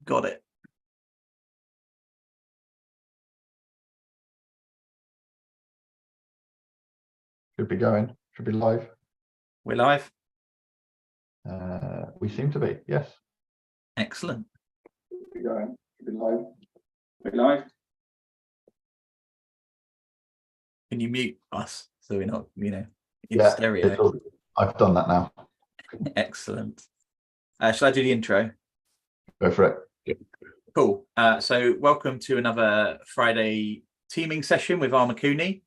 Got it. Should be going. Should be live. We're live. We seem to be. Yes. Excellent. Should be going. Should be live. We're live. Can you mute us so we're not, in Yeah, stereo? I've done that now. Excellent. Shall I do the intro? Go for it. Yep. Cool. So welcome to another Friday teaming session with Armakuni.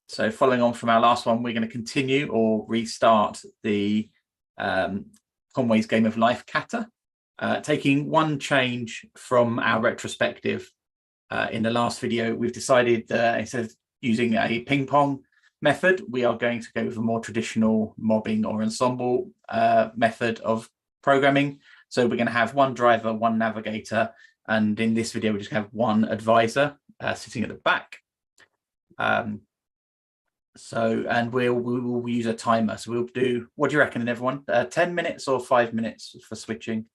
So following on from our last one, we're going to continue or restart the Conway's Game of Life kata, taking one change from our retrospective. In the last video, we've decided instead of using a ping pong method, we are going to go with a more traditional mobbing or ensemble method of programming. So we're going to have one driver, one navigator, and in this video, we just have one advisor sitting at the back. And we will use a timer. So we'll do, what do you reckon, everyone? 10 minutes or 5 minutes for switching?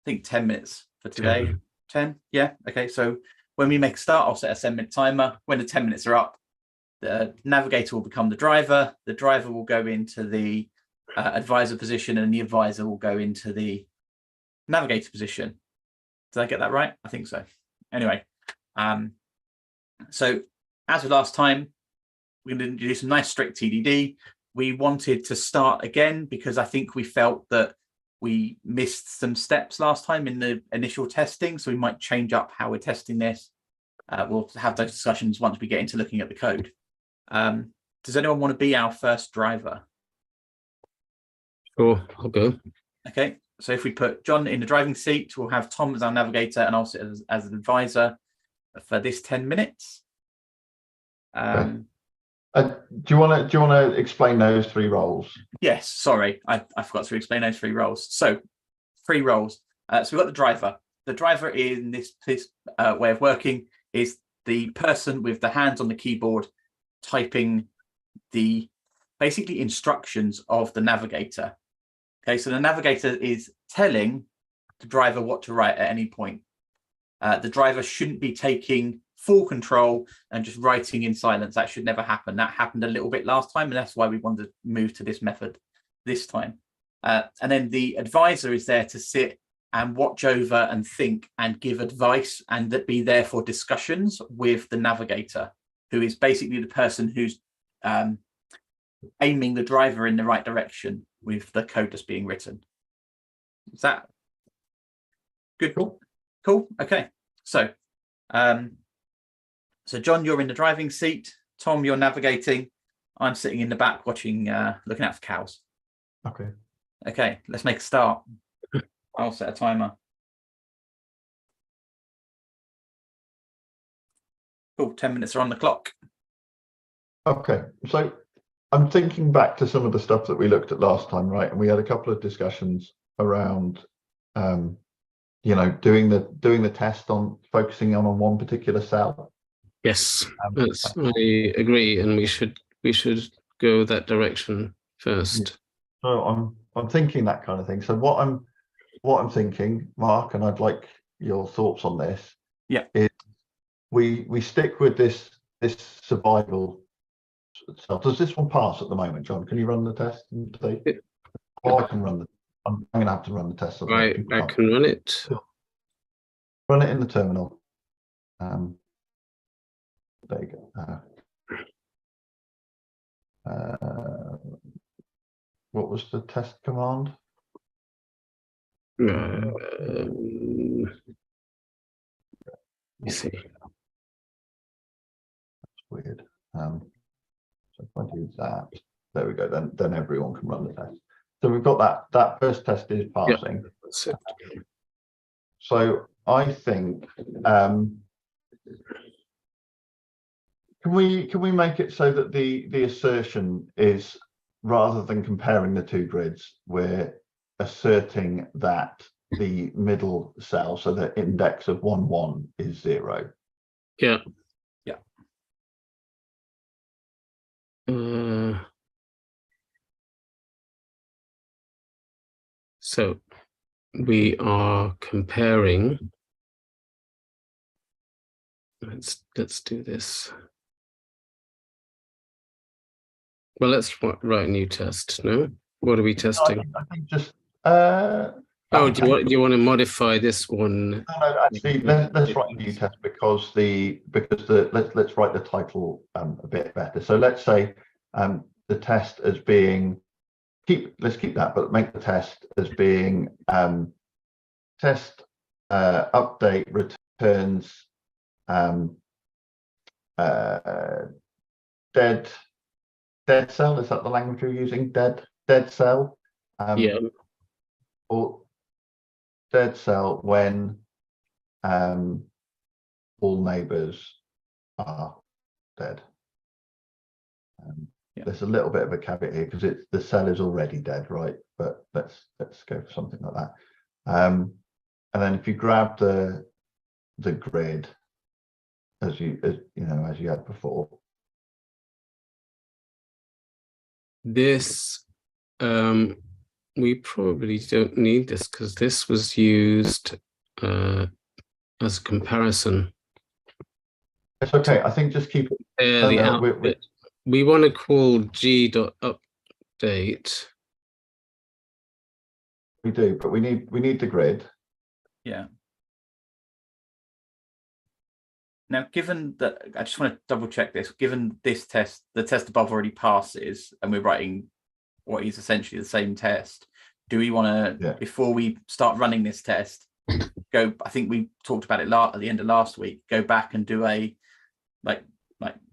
I think 10 minutes for today. 10? Yeah. Okay. So when we make a start, I'll set a 7-minute timer. When the 10 minutes are up, the navigator will become the driver. The driver will go into the advisor position, and the advisor will go into the navigator position. Did I get that right? I think so. Anyway, so as with last time, we're going to do some nice strict TDD. We wanted to start again because I think we felt that we missed some steps last time in the initial testing, so we might change up how we're testing this. We'll have those discussions once we get into looking at the code. Does anyone want to be our first driver? Sure, I'll go. Okay, so if we put John in the driving seat, we'll have Tom as our navigator, and I'll sit as an advisor for this 10 minutes. Do you want to explain those three roles? Yes. Sorry, I forgot to explain those three roles. So, 3 roles. So we've got the driver. The driver in this way of working is the person with the hands on the keyboard typing the basically instructions of the navigator. Okay, so the navigator is telling the driver what to write at any point. The driver shouldn't be taking full control and just writing in silence. That should never happen. That happened a little bit last time, and that's why we wanted to move to this method this time. And then the advisor is there to sit and watch over and think and give advice, and that be there for discussions with the navigator, who is basically the person who's aiming the driver in the right direction with the code that's being written. Is that good? Cool. Okay. So John, you're in the driving seat. Tom, you're navigating. I'm sitting in the back watching, looking out for cows. Okay, let's make a start. I'll set a timer. Cool, 10 minutes are on the clock. Okay, so I'm thinking back to some of the stuff that we looked at last time, right? And we had a couple of discussions around, doing the test on focusing on one particular cell. Yes, I agree, and we should go that direction first. So I'm thinking that kind of thing. So what I'm thinking, Mark, and I'd like your thoughts on this. Yeah. Is we stick with this survival cell. Does this one pass at the moment, John? Can you run the test and see? Oh, I can run the. I'm going to have to run the test. I can run it. Run it in the terminal. There you go. What was the test command? Let me see. That's weird. So if I do that, there we go. Then everyone can run the test. So we've got that first test is passing. Yep, that's it. So I think can we make it so that the assertion is, rather than comparing the two grids, we're asserting that the middle cell, so the index of 1, 1 is 0. Yeah. Yeah. So we are comparing. Let's do this. Well, let's write a new test. No, what are we testing? I think just. Oh, do you want to modify this one? No, actually, let's write a new test because let's write the title a bit better. So let's say the test as being let's keep that, but make the test as being test update returns dead cell. Is that the language you're using? Dead cell. Yeah. Or dead cell when all neighbors are dead. There's a little bit of a caveat here because the cell is already dead, right? But let's go for something like that. And then if you grab the grid as you had before. This we probably don't need this because this was used as a comparison. It's okay. I think just keep it. We want to call g.update. We do, but we need the grid. Yeah. Now, given that, I just want to double check this. Given this test, the test above already passes, and we're writing what is essentially the same test. Do we want to, before we start running this test, go? I think we talked about it at the end of last week. Go back and do a like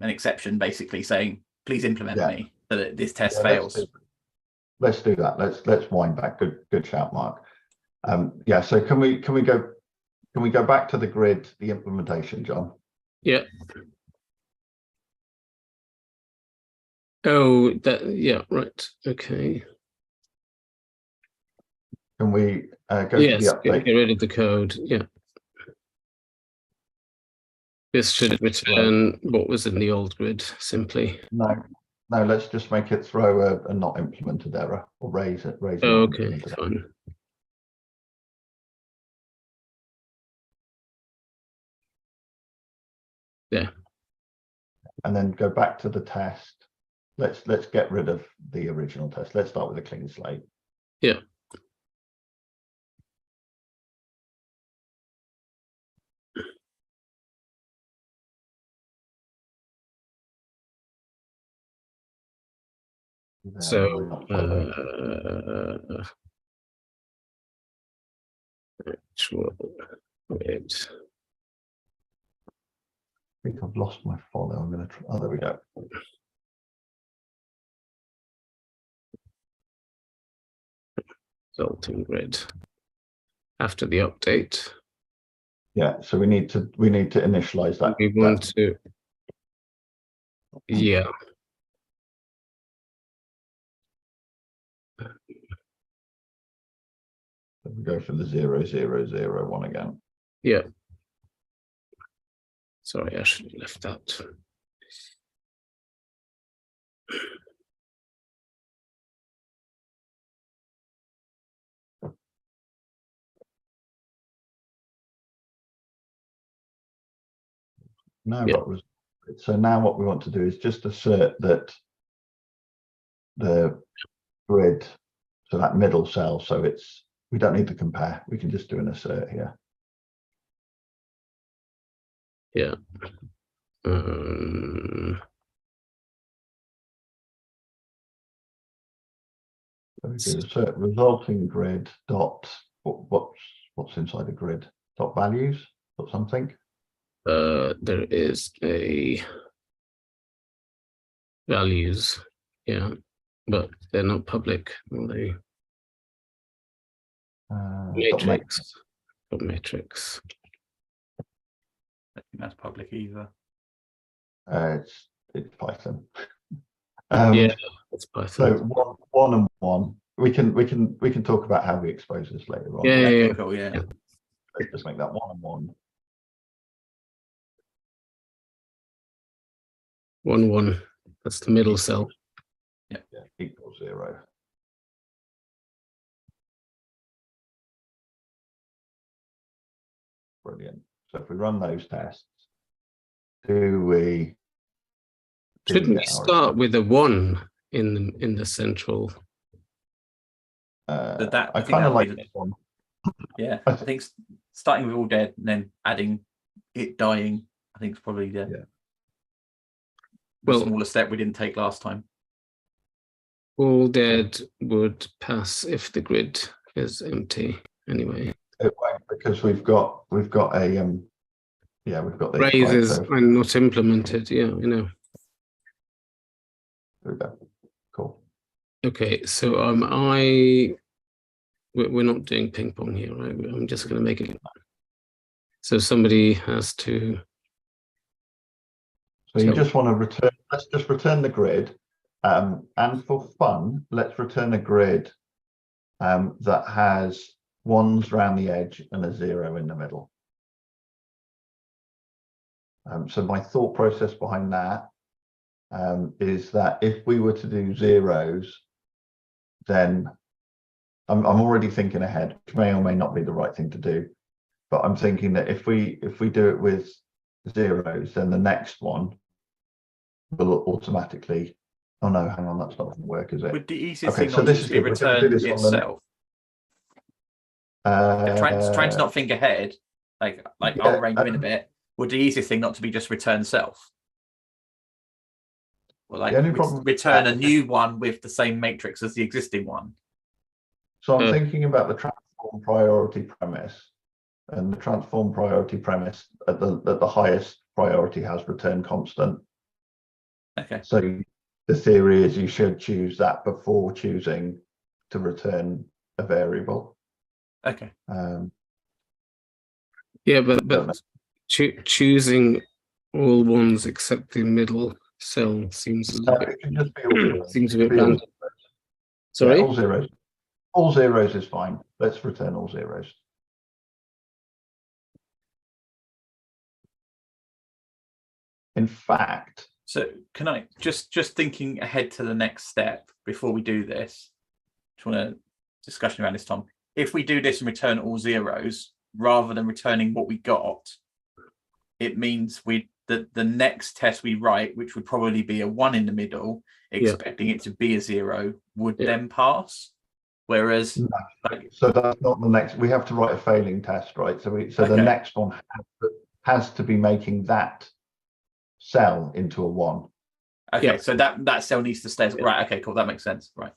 an exception, basically saying, "Please implement me so that this test fails." Let's do that. Let's wind back. Good shout, Mark. So can we go back to the grid, the implementation, John? Yeah. Oh, right. Okay. Can we go to the update? Get rid of the code. Yeah. This should return what was in the old grid simply. No, let's just make it throw a not implemented error or raise it. Oh, okay, fine. Yeah. And then go back to the test. Let's get rid of the original test. Let's start with a clean slate. Yeah. So actual grid. I think I've lost my follow. I'm going to try. Oh, there we go. Resulting grid after the update. Yeah, so we need to initialize that. We want to. Yeah. We go for the 0, 0, 0, 1 again. Yeah. Sorry, I should have left that. No, so now what we want to do is just assert that the grid, so that middle cell, so we don't need to compare. We can just do an assert here. Yeah. So we do assert resulting grid dot what's inside the grid dot values or something. There is a values, yeah, but they're not public, are they? Matrix. Got matrix. I think that's public either. It's Python. Yeah, it's Python. So 1 and 1. We can talk about how we expose this later on. Yeah. Cool, yeah. Let's just make that 1 and 1. 1, 1. That's the middle cell. Yeah, equals 0. brilliant. So if we run those tests, do we Shouldn't we get our start with a 1 in the central? But that I I think kind of that would like be this one. yeah. I think starting with all dead and then adding it dying, I think is probably the Well, smaller step we didn't take last time. all dead would pass if the grid is empty anyway. It won't, because we've got a we've got these, right? Raises So are not implemented. Yeah, you know. there we go. Cool. Okay, so we're not doing ping pong here, right? I'm just going to make it. So somebody has to. So you just want to return. Let's just return the grid, and for fun, let's return a grid that has 1s around the edge and a 0 in the middle. So my thought process behind that is that if we were to do 0s, then I'm already thinking ahead, which may or may not be the right thing to do. But I'm thinking that if we do it with 0s, then the next one will automatically. Oh no, hang on, that's not going to work, is it? Would the easiest Okay, thing so not this to is be good. We're going to do return this on the itself? Trying to not think ahead, like I'll rein you in a bit. Would the easiest thing not to be just return self? Well, like the only problem return a new one with the same matrix as the existing one. So I'm thinking about the transform priority premise, and the transform priority premise at the highest priority has return constant. Okay. So the theory is you should choose that before choosing to return a variable. Okay. Yeah, but choosing all 1s except the middle cell seems a little It can just be all zeros. seems a bit random. Sorry, Yeah, all zeros. All zeros is fine. Let's return all zeros. In fact, so can I just thinking ahead to the next step before we do this? Just want a discussion around this, Tom. If we do this and return all 0s rather than returning what we got, it means the next test we write, which would probably be a 1 in the middle, expecting it to be a 0, would then pass. Whereas, so that's not the next. We have to write a failing test, right? So the next one has to be making that cell into a 1. Okay, so that cell needs to stay right. Okay, cool. That makes sense. Right.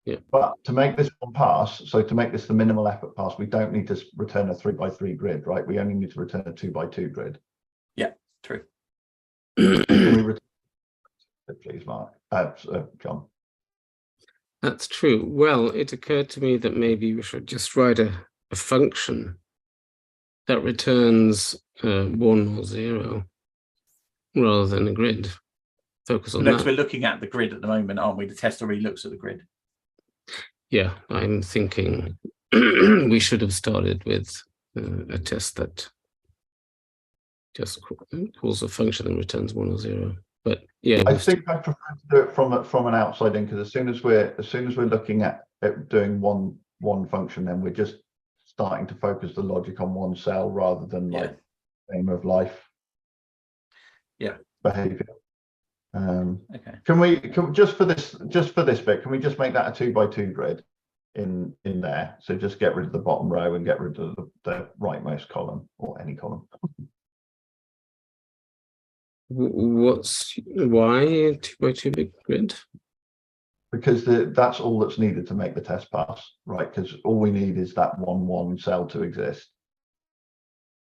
Yeah. But to make this one pass, so to make this the minimal effort pass, we don't need to return a 3x3 grid, right? We only need to return a 2x2 grid. Yeah, true. Can we return it, please, Mark? John. that's true. Well, it occurred to me that maybe we should just write a function that returns 1 or 0 rather than a grid. Focus on Because that. we're looking at the grid at the moment, aren't we? The test already looks at the grid. Yeah, I'm thinking we should have started with a test that just calls a function and returns 1 or 0. But yeah, I think I prefer to do it from an outside in, because as soon as we're looking at doing one function, then we're just starting to focus the logic on one cell rather than like game of life behavior. Okay. Can we just for this bit, can we just make that a 2x2 grid in there? So just get rid of the bottom row and get rid of the rightmost column, or any column. Why 2x2 big grid? Because that's all that's needed to make the test pass, right? Because all we need is that 1 cell to exist.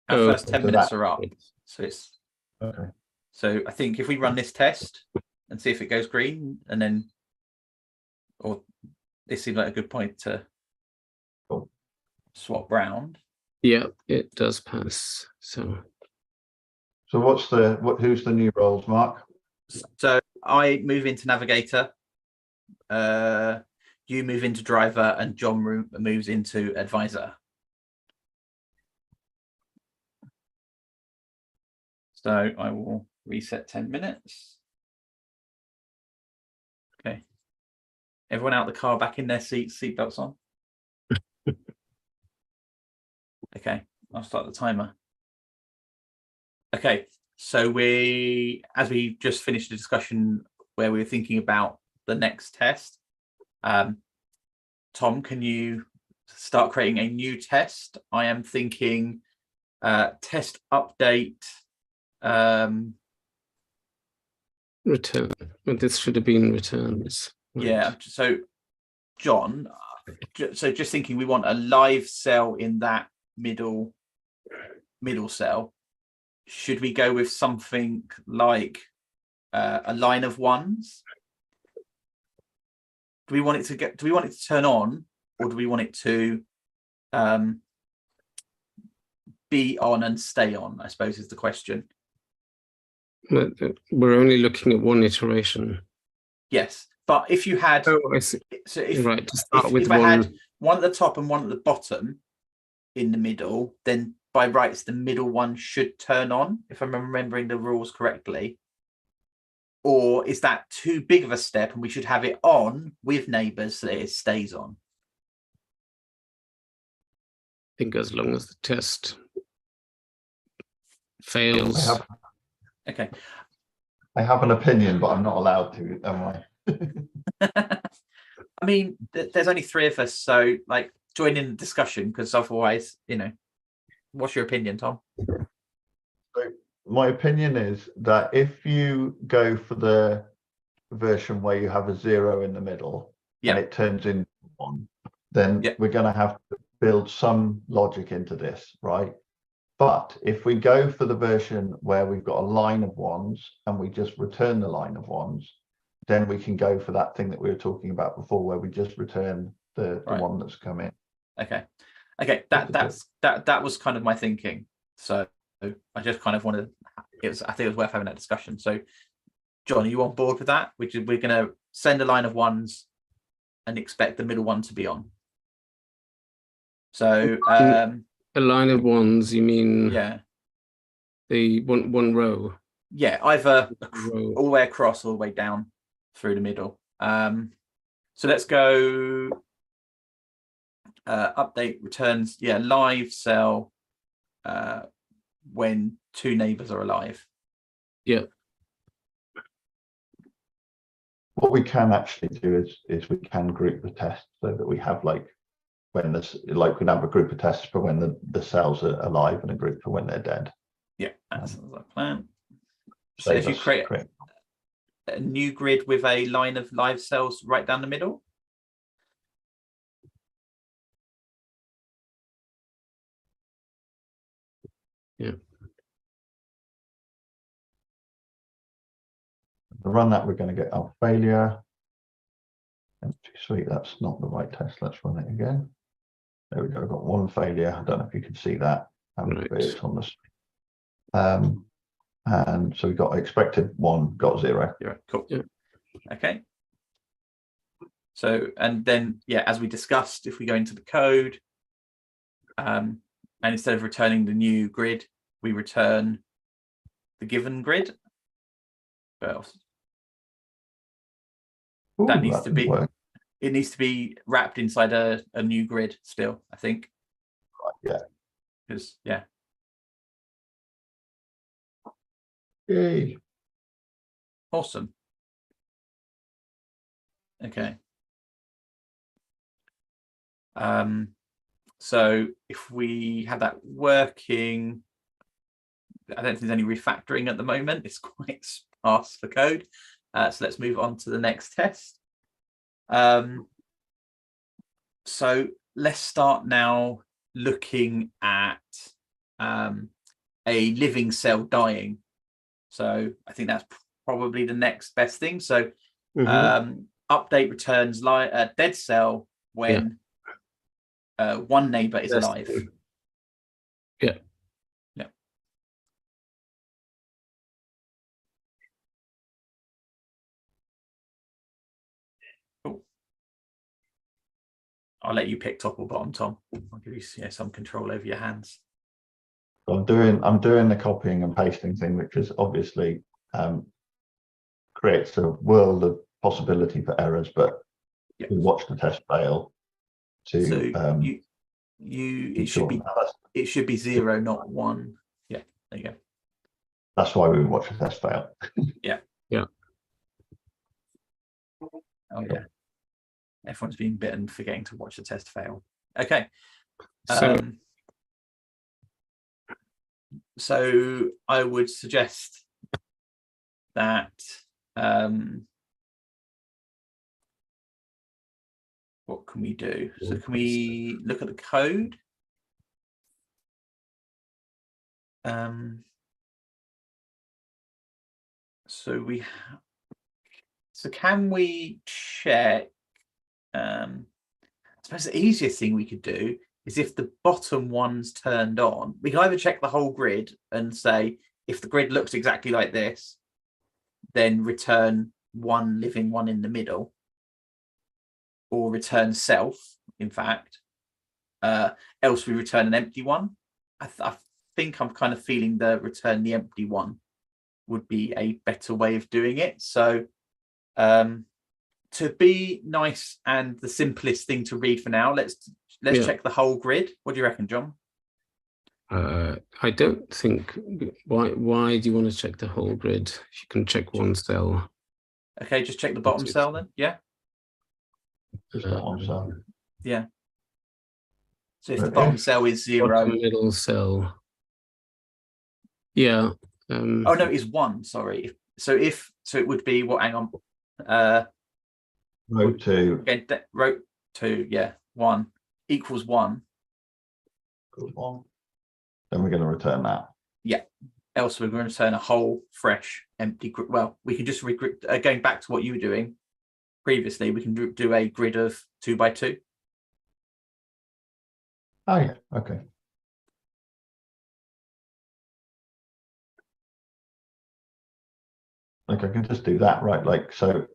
Our first 10 minutes are up, so it's okay. So I think if we run this test and see if it goes green, and then, or this seems like a good point to swap round. Yeah, it does pass. So who's the new roles, Mark? So I move into Navigator. You move into Driver, and John moves into Advisor. So I will reset 10 minutes. Okay. Everyone out the car, back in their seats, seatbelts on. Okay, I'll start the timer. Okay, so as we just finished the discussion where we were thinking about the next test, Tom, can you start creating a new test? I am thinking test update. Return. Well, this should have been returns. Right. Yeah. So, John, so just thinking, we want a live cell in that middle cell. Should we go with something like a line of ones? Do we want it to turn on, or do we want it to be on and stay on, I suppose is the question. We're only looking at one iteration. Yes, but if you had, I see. So if, right, to start with if I had one at the top and one at the bottom in the middle, then by rights the middle one should turn on, if I'm remembering the rules correctly. Or is that too big of a step and we should have it on with neighbors so that it stays on? I think as long as the test fails. Okay. I have an opinion, but I'm not allowed to, am I? I mean, there's only three of us, so like join in the discussion, because otherwise, what's your opinion, Tom? So my opinion is that if you go for the version where you have a 0 in the middle and it turns into 1, then we're going to have to build some logic into this, right? But if we go for the version where we've got a line of ones and we just return the line of ones, then we can go for that thing that we were talking about before, where we just return the one that's come in. Okay. That was kind of my thinking. So I just kind of wanted, I think it was worth having that discussion. So John, are you on board with that? We're going to send a line of ones and expect the middle one to be on. So a line of ones, you mean? Yeah. The one row. Yeah, either all the way across, all the way down through the middle. So let's go update returns. Yeah, live cell when two neighbors are alive. Yeah. What we can actually do is we can group the tests so that we have like when this, like we'd have a group of tests for when the cells are alive and a group for when they're dead. Yeah, that sounds like a plan. So if you create a new grid with a line of live cells right down the middle. Yeah. To run that, we're going to get our failure. Empty suite, that's not the right test. Let's run it again. There we go. I've got one failure. I don't know if you can see that. Right. But it's on the and so we got expected 1, got 0. Yeah, cool. Yeah. Okay. So, and then, yeah, as we discussed, if we go into the code, and instead of returning the new grid, we return the given grid. Well, that needs to be work. It needs to be wrapped inside a new grid still, I think. Right, yeah. Because yeah. Yay. Awesome. Okay. So if we have that working, I don't think there's any refactoring at the moment. It's quite sparse for code. So let's move on to the next test. So let's start now looking at a living cell dying. So I think that's probably the next best thing. So update returns dead cell when one neighbor is alive. Yeah. Yeah. Cool. I'll let you pick top or bottom, Tom. I'll give you some control over your hands. I'm doing the copying and pasting thing, which is obviously creates a world of possibility for errors, but we watch the test fail to so it should be 0, not 1. Yeah, there you go. That's why we watch the test fail. Oh yeah. Everyone's been bitten forgetting to watch the test fail. Okay. So So I would suggest that what can we do? So can we look at the code? So can we check? I suppose the easiest thing we could do is if the bottom one's turned on, we can either check the whole grid and say, if the grid looks exactly like this, then return one living one in the middle, or return self, in fact. Else we return an empty one. I think I'm kind of feeling the return the empty one would be a better way of doing it. So to be nice and the simplest thing to read for now, let's check the whole grid. What do you reckon, John? I don't think. Why do you want to check the whole grid? You can check one cell. Okay, just check the bottom cell then. Yeah. Just that one cell. Yeah. So if the bottom cell is 0, bottom middle cell. Yeah. oh no, it's 1. Sorry. So it would be what? Hang on. Row 2. Okay, row 2. Yeah, 1 equals 1. Equals 1. Then we're going to return that. Yeah. Else we're going to return a whole, fresh, empty grid. Well, we can just going back to what you were doing previously. We can do a grid of 2 by 2. Oh yeah. Okay. Like I can just do that, right? Like so.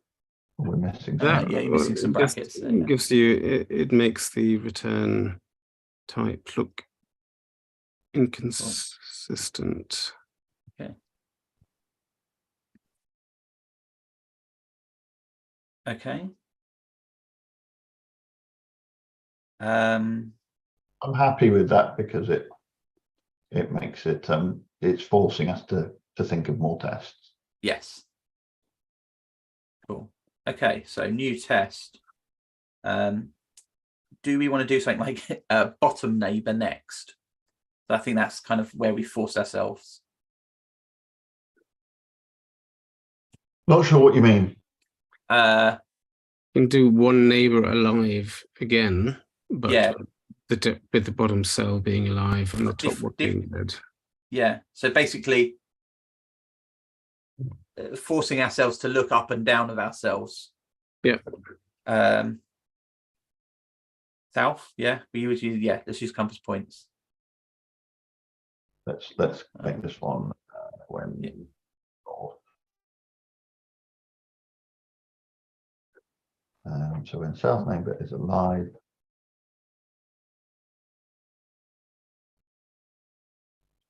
We're missing. That, yeah, you're missing some brackets. Gives you it makes the return type look inconsistent. Okay. Okay. I'm happy with that because it makes it it's forcing us to think of more tests. Yes. Cool. Okay, so new test. Do we want to do something like bottom neighbor next? So I think that's kind of where we force ourselves. Not sure what you mean. You can do one neighbor alive again, but yeah, with the bottom cell being alive and the top one being dead. Yeah, so basically forcing ourselves to look up and down of ourselves. Yeah. South, yeah. We would use let's use compass points. Let's make this one when north. So when south neighbor is alive,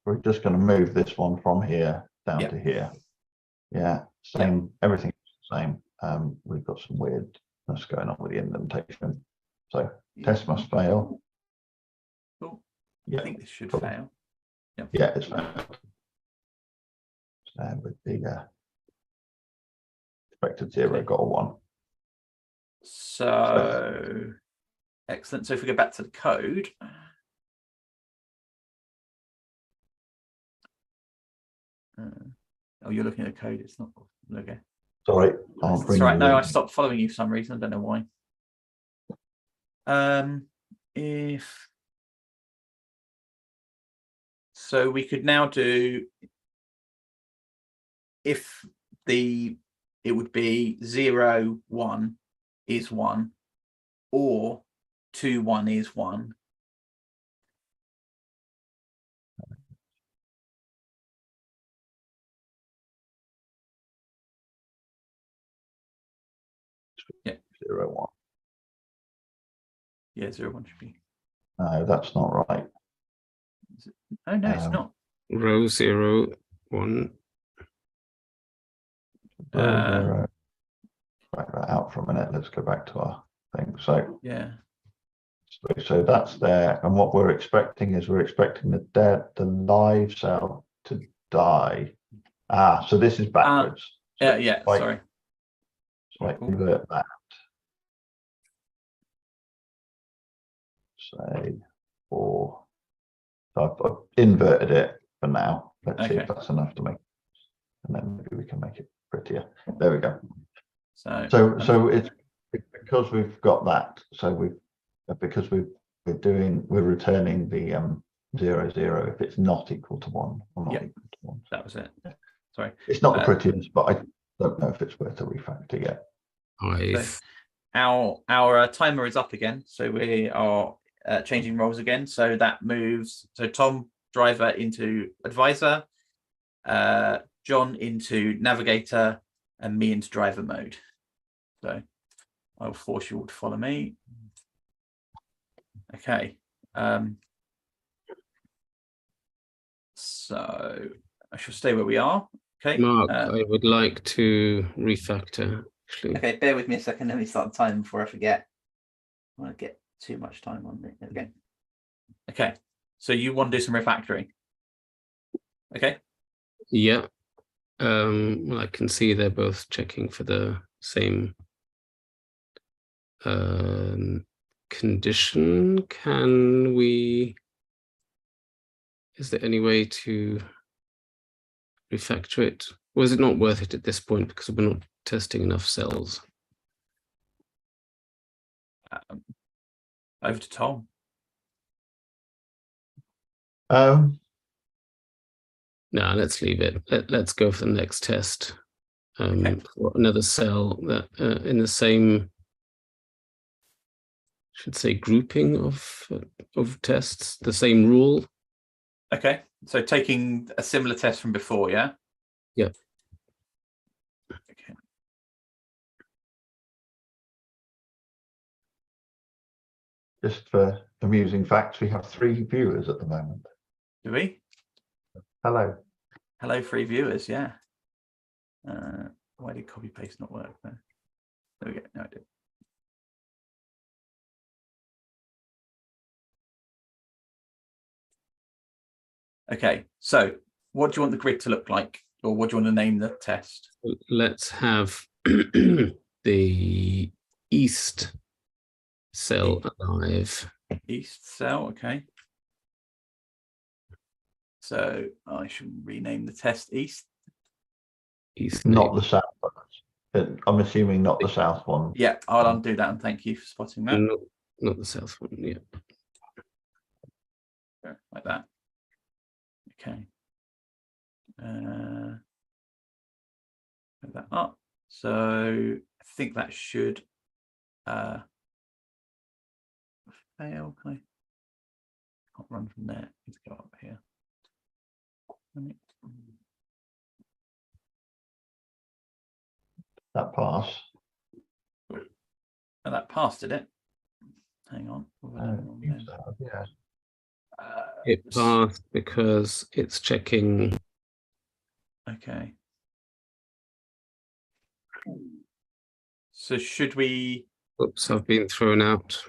we're just going to move this one from here down to here. Yeah, same. Everything's the same. We've got some weirdness going on with the indentation. So test must fail. Cool. Yeah, I think this should fail. Yep. Yeah, it's failed. So with the expected 0 got a 1. So excellent. So if we go back to the code. Oh, you're looking at the code. It's not okay. Sorry, that's right. No, I stopped following you for some reason. I don't know why. If so, we could now do if it would be 0, 1 is 1, or 2, 1 is 1. Yeah, 0, 1. Yeah, 0, 1 should be. No, that's not right. Oh no, it's not. Row 0, 1. 0. Back that out for a minute. Let's go back to our thing. So yeah. So that's there, and what we're expecting is the live cell to die So this is backwards. So Yeah, I- sorry. So I Cool. invert that. Say 4. So I've inverted it for now. Let's see Okay. if that's enough to make, and then maybe we can make it prettier. There we go. So it's because we've got that. So because we're returning the 0, 0 if it's not equal to 1 or not Yeah. equal to 1. That was it. Sorry. It's not the prettiest, but I don't know if it's worth a refactor yet. Our timer is up again, so we are changing roles again. So that moves. So Tom, driver, into advisor, John into navigator, and me into driver mode. So I will force you all to follow me. Okay. So I shall stay where we are. Okay. Mark, I would like to refactor, actually. Okay, bear with me a second. Let me start the time before I forget. I want to get too much time on it. Okay. Okay. So you want to do some refactoring? Okay. Yeah. Well, I can see they're both checking for the same condition. Can we? Is there any way to refactor it? Or is it not worth it at this point because we're not testing enough cells? Over to Tom. No, let's leave it. Let's go for the next test. Okay. For another cell that in the same, should say, grouping of tests, the same rule. Okay. So taking a similar test from before, yeah? Yeah. Okay. Just for amusing facts, we have 3 viewers at the moment. Do we? Hello. Hello, 3 viewers, yeah. Why did copy paste not work there? There we go. No, it did. Okay, so what do you want the grid to look like? Or what do you want to name the test? Let's have the east cell alive. East cell, okay. So I should rename the test East. East, Not the south one. I'm assuming not the south one. Yeah, I'll undo that and thank you for spotting that. not the south one. Yeah. Like that. Okay. Put that up. So I think that should fail. Can I can't run from there? Need to go up here. That pass. Oh, that passed, did it? Hang on. Yeah. It passed because it's checking. Okay. So should we? Oops, I've been thrown out.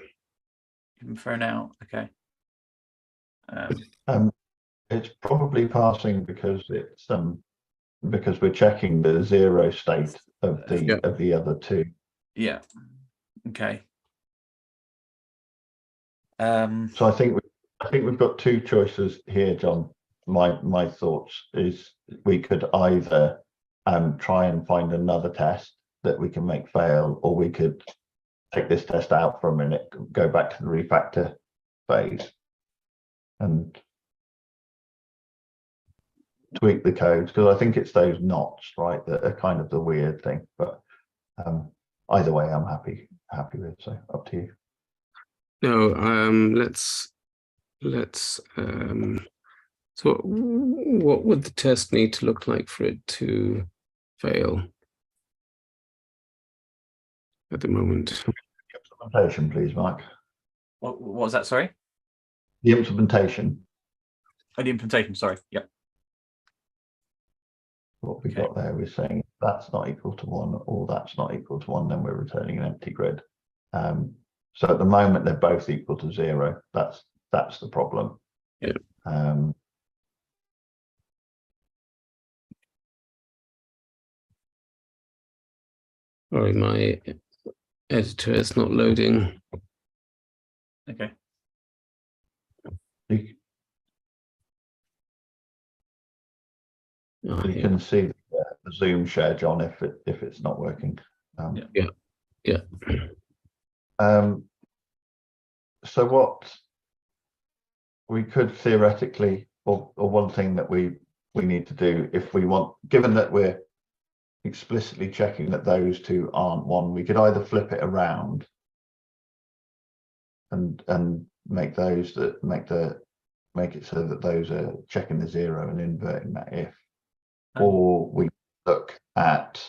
Even thrown out. Okay. It's probably passing because it's because we're checking the 0 state of the other 2. Yeah. Okay. So I think we've got 2 choices here, John. My thoughts is we could either try and find another test that we can make fail, or we could take this test out for a minute, go back to the refactor phase, and tweak the codes, because I think it's those knots, right, that are kind of the weird thing. But either way, I'm happy with. So up to you. No, so what would the test need to look like for it to fail at the moment? Implementation, please, Mike. what was that? Sorry. The implementation. Oh, the implementation. Sorry. Yep. What we got there, we're saying that's not equal to 1, or that's not equal to 1, then we're returning an empty grid. So at the moment they're both equal to 0. That's the problem. Yeah. Sorry, my editor is not loading. Okay. You, Oh, you can see the Zoom share, John, if it's not working. Yeah. So what we could theoretically, or one thing that we need to do if we want, given that we're explicitly checking that those two aren't one, we could either flip it around and make those that make it so that those are checking the 0 and inverting that if, or we look at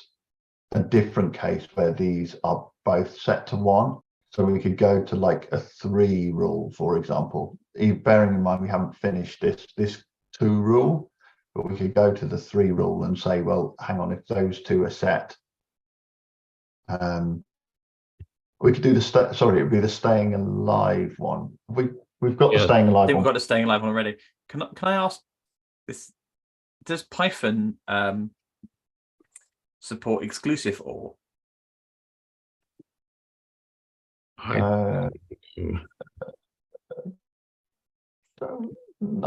a different case where these are both set to 1. So we could go to like a 3 rule, for example, bearing in mind we haven't finished this 2 rule, but we could go to the 3 rule and say, well, hang on, if those two are set, we could do the it'd be the staying alive one. We've got the staying alive I think one. we've got the staying alive one already. Can I ask this? Does Python support exclusive OR? I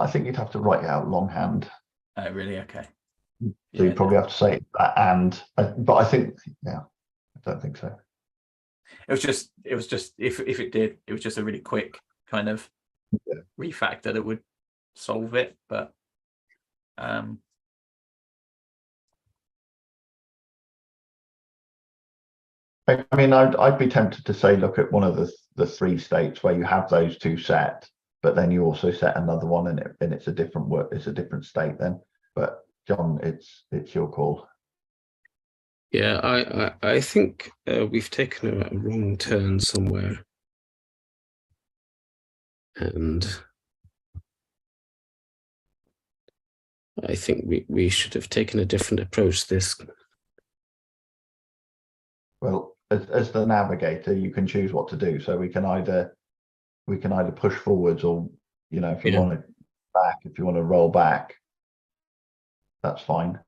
think you'd have to write it out longhand. Oh, really? Okay. So you probably have to say that but I think, I don't think so. It was just if it did, it was just a really quick kind of refactor that would solve it. But I mean, I'd be tempted to say, look at one of the 3 states where you have those 2 set, but then you also set another one and it's a different state then. But John, it's your call. Yeah, I think we've taken a wrong turn somewhere, and I think we should have taken a different approach to this. Well, as the navigator, you can choose what to do. So we can either push forwards, or if you want to roll back, that's fine.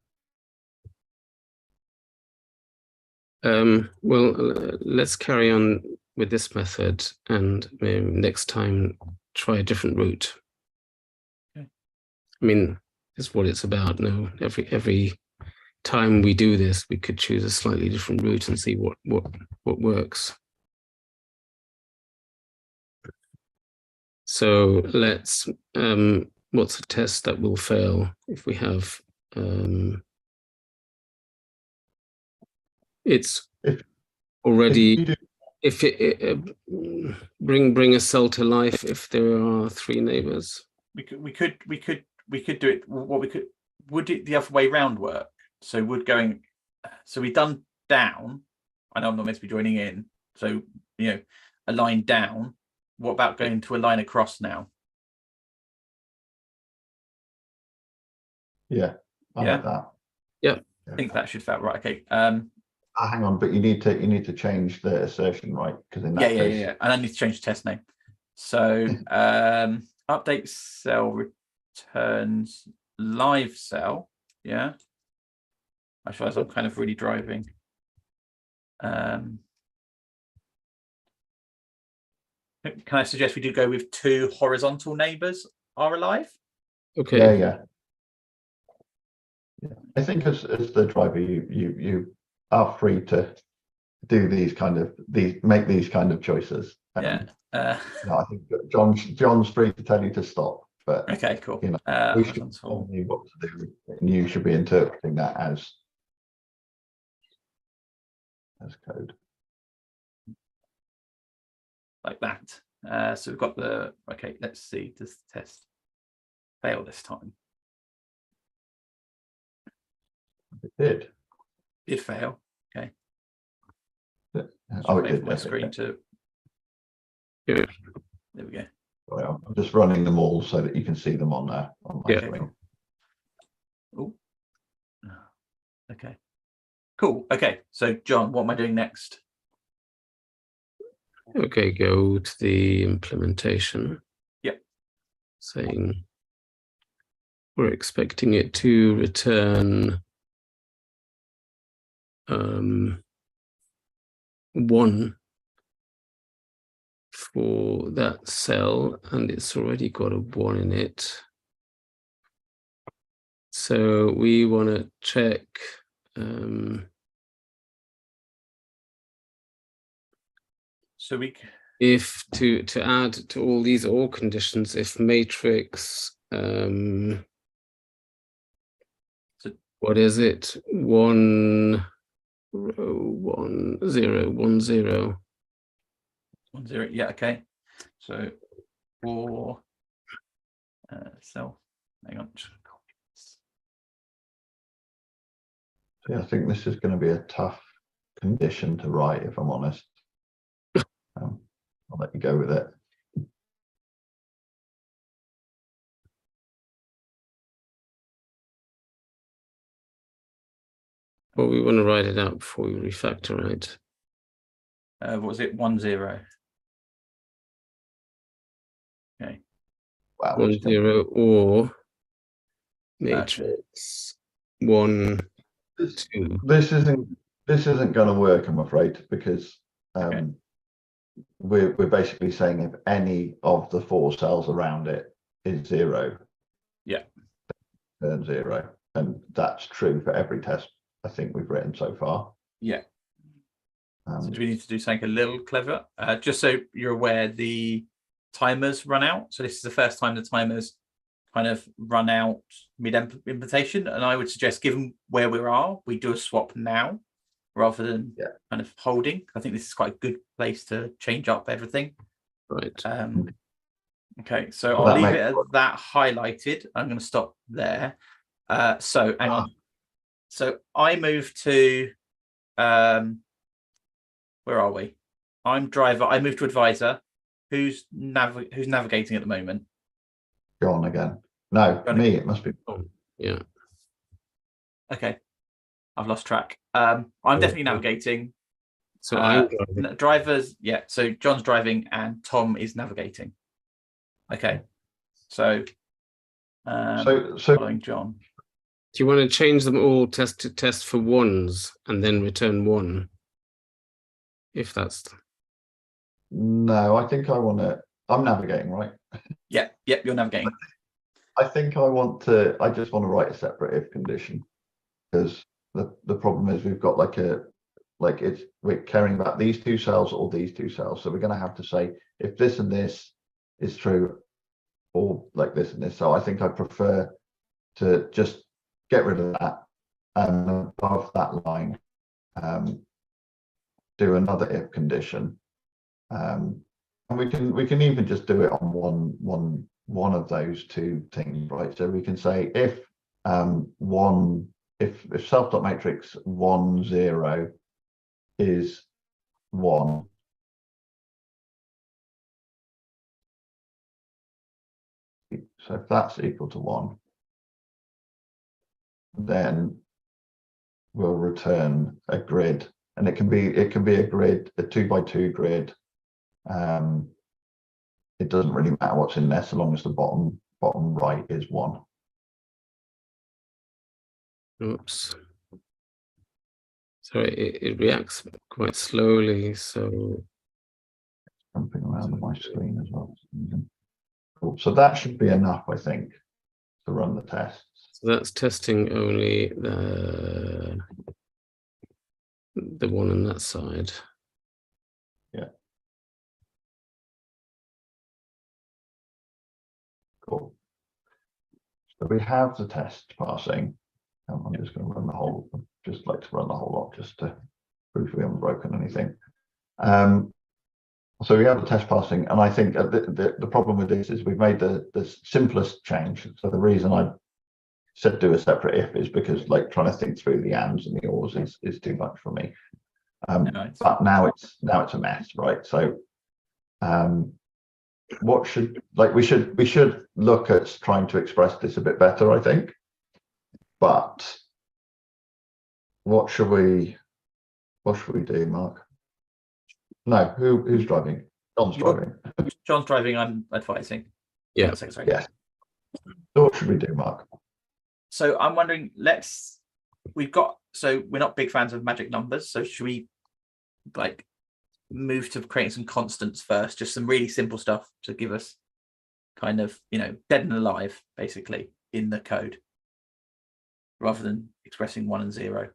Well, let's carry on with this method, and maybe next time try a different route. Okay. I mean, that's what it's about. No, every time we do this, we could choose a slightly different route and see what works. So let's. What's a test that will fail if we have? It's already. If it bring a cell to life if there are 3 neighbors. We could do it. Would it the other way round work? So we've done down. I know I'm not meant to be joining in. So a line down. What about going to a line across now? Yeah, I like that. Yeah, I think that should feel right. Okay. Hang on, but you need to change the assertion, right? Because in that case, yeah, and I need to change the test name. So update cell returns live cell. Yeah. I suppose I'm kind of really driving. Can I suggest we do go with 2 horizontal neighbors are alive? Okay. Yeah. I think as the driver, you are free to do make these kind of choices. Yeah. I think John's free to tell you to stop, but okay, cool. We should tell you what to do, and you should be interpreting that as code. Like that. So we've got okay, let's see, does the test fail this time? It did fail. Okay. Oh, it did. My screen to. Yeah. There we go. Right, I'm just running them all so that you can see them on my screen. Oh. Okay. Cool. Okay. So, John, what am I doing next? Okay, go to the implementation. Yep. Saying we're expecting it to return 1 for that cell, and it's already got a 1 in it. So we want to check so we if to add to all these OR conditions, if matrix what is it? 1 row 1 0 1 0. 1 0. Yeah. Okay. So for cell. Hang on. See, I think this is going to be a tough condition to write, if I'm honest. I'll let you go with it. Well, we want to write it out before we refactor, right? What was it? 1 0. Okay. Wow, 1 0 or matrix 1 2. This isn't going to work, I'm afraid, because Okay. we're basically saying if any of the 4 cells around it is 0, Yeah, turn 0, and that's true for every test I think we've written so far. yeah. So do we need to do something a little clever? Just so you're aware, the timers run out. So this is the first time the timers kind of run out mid-implementation. And I would suggest, given where we are, we do a swap now rather than kind of holding. I think this is quite a good place to change up everything. Right. Okay, so Well, I'll leave it at that highlighted. I'm going to stop there. So hang on. So I move to where are we? I'm driver. I move to advisor. Who's navigating at the moment? Gone again. No, Gone me. It must be. Oh, yeah. Okay, I've lost track. I'm definitely navigating. So I'm driving. Drivers. Yeah. So John's driving and Tom is navigating. Okay. So So following John. Do you want to change them all to test for 1s and then return 1? If that's no, I think I want to. I'm navigating, right? Yeah. Yep. You're navigating. I think I want to. I just want to write a separate if condition, because the problem is we've got we're caring about these 2 cells or these 2 cells, so we're going to have to say if this and this is true, or like this and this. So I think I prefer to just get rid of that, and above that line do another if condition, and we can even just do it on one of those 2 things, right? So we can say if if self.matrix 1 0 is 1, so if that's equal to 1, then we'll return a grid, and it can be a grid, a 2 by 2 grid. It doesn't really matter what's in there so long as the bottom right is 1. oops. Sorry, it reacts quite slowly, so Jumping around on my screen as well. Cool. So that should be enough, I think, to run the tests. so that's testing only the one on that side. Yeah. Cool. So we have the test passing. I'm just going to run the whole. Just like to run the whole lot just to prove we haven't broken anything. So we have the test passing, and I think the problem with this is we've made the simplest change. So the reason I said do a separate if is because like trying to think through the ands and the ors is too much for me. But now it's a mess, right? So what should we should look at trying to express this a bit better, I think. But what should we do, Mark? No, who's driving? John's driving. John's driving. I'm advising. Yeah. Sorry. Yes. So what should we do, Mark? So I'm wondering. So we're not big fans of magic numbers. So should we move to creating some constants first, just some really simple stuff to give us kind of, dead and alive, basically, in the code, rather than expressing 1 and 0,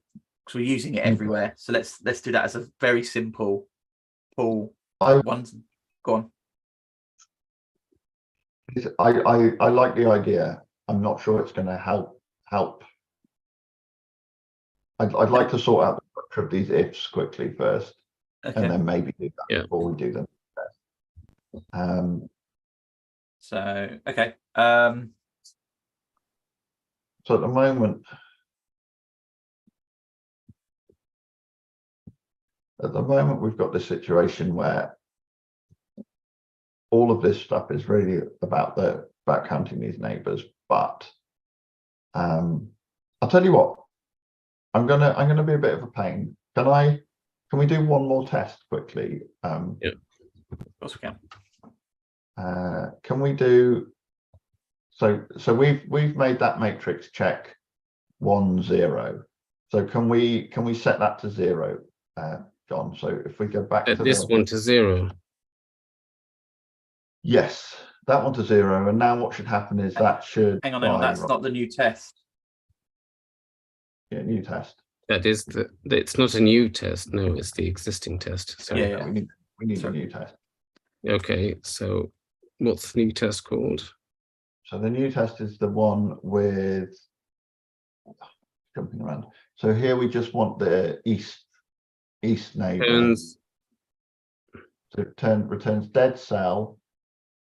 because we're using it everywhere. So let's do that as a very simple pull. Ones. Go on. I like the idea. I'm not sure it's going to help. I'd like to sort out the structure of these ifs quickly first, Okay. and then maybe do that before we do them. So okay. So at the moment, we've got this situation where all of this stuff is really about counting these neighbors. But I'll tell you what, I'm gonna be a bit of a pain. Can we do one more test quickly? Yeah, of course we can. Can we do so we've made that matrix check 1 0. So can we set that to 0, John? So if we go back to this one to 0. Yes, that one to 0, and now what should happen is that should hang on, that's not the new test. Yeah, new test. That is it's not a new test. No, it's the existing test. So yeah. We need a new test. Okay, so what's the new test called? So the new test is the one with jumping around. So here we just want the east neighbor. So returns dead cell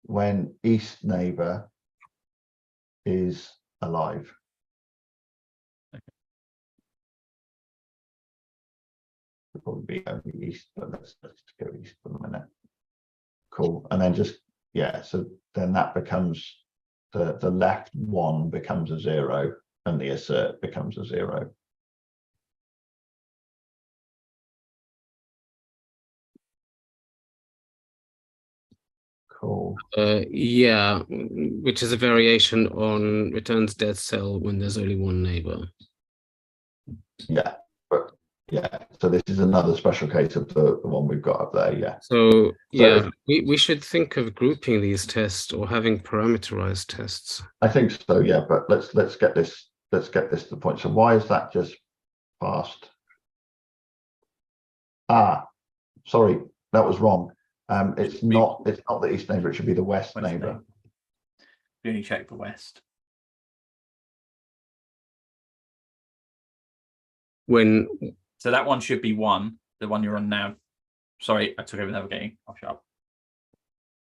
when east neighbor is alive. Okay. It'll probably be only east, but let's go east for a minute. Cool. And then so then that becomes the left one becomes a 0 and the assert becomes a 0. Cool. Yeah, which is a variation on returns dead cell when there's only one neighbor. Yeah, but so this is another special case of the one we've got up there. Yeah. So yeah, we should think of grouping these tests or having parameterized tests. I think so. Yeah, but let's get this to the point. So why is that just passed? Sorry, that was wrong. It's not the east neighbor. It should be the west neighbor. We only check the west. So that one should be 1. The one you're on now. Sorry, I took over navigating. I'll shut up.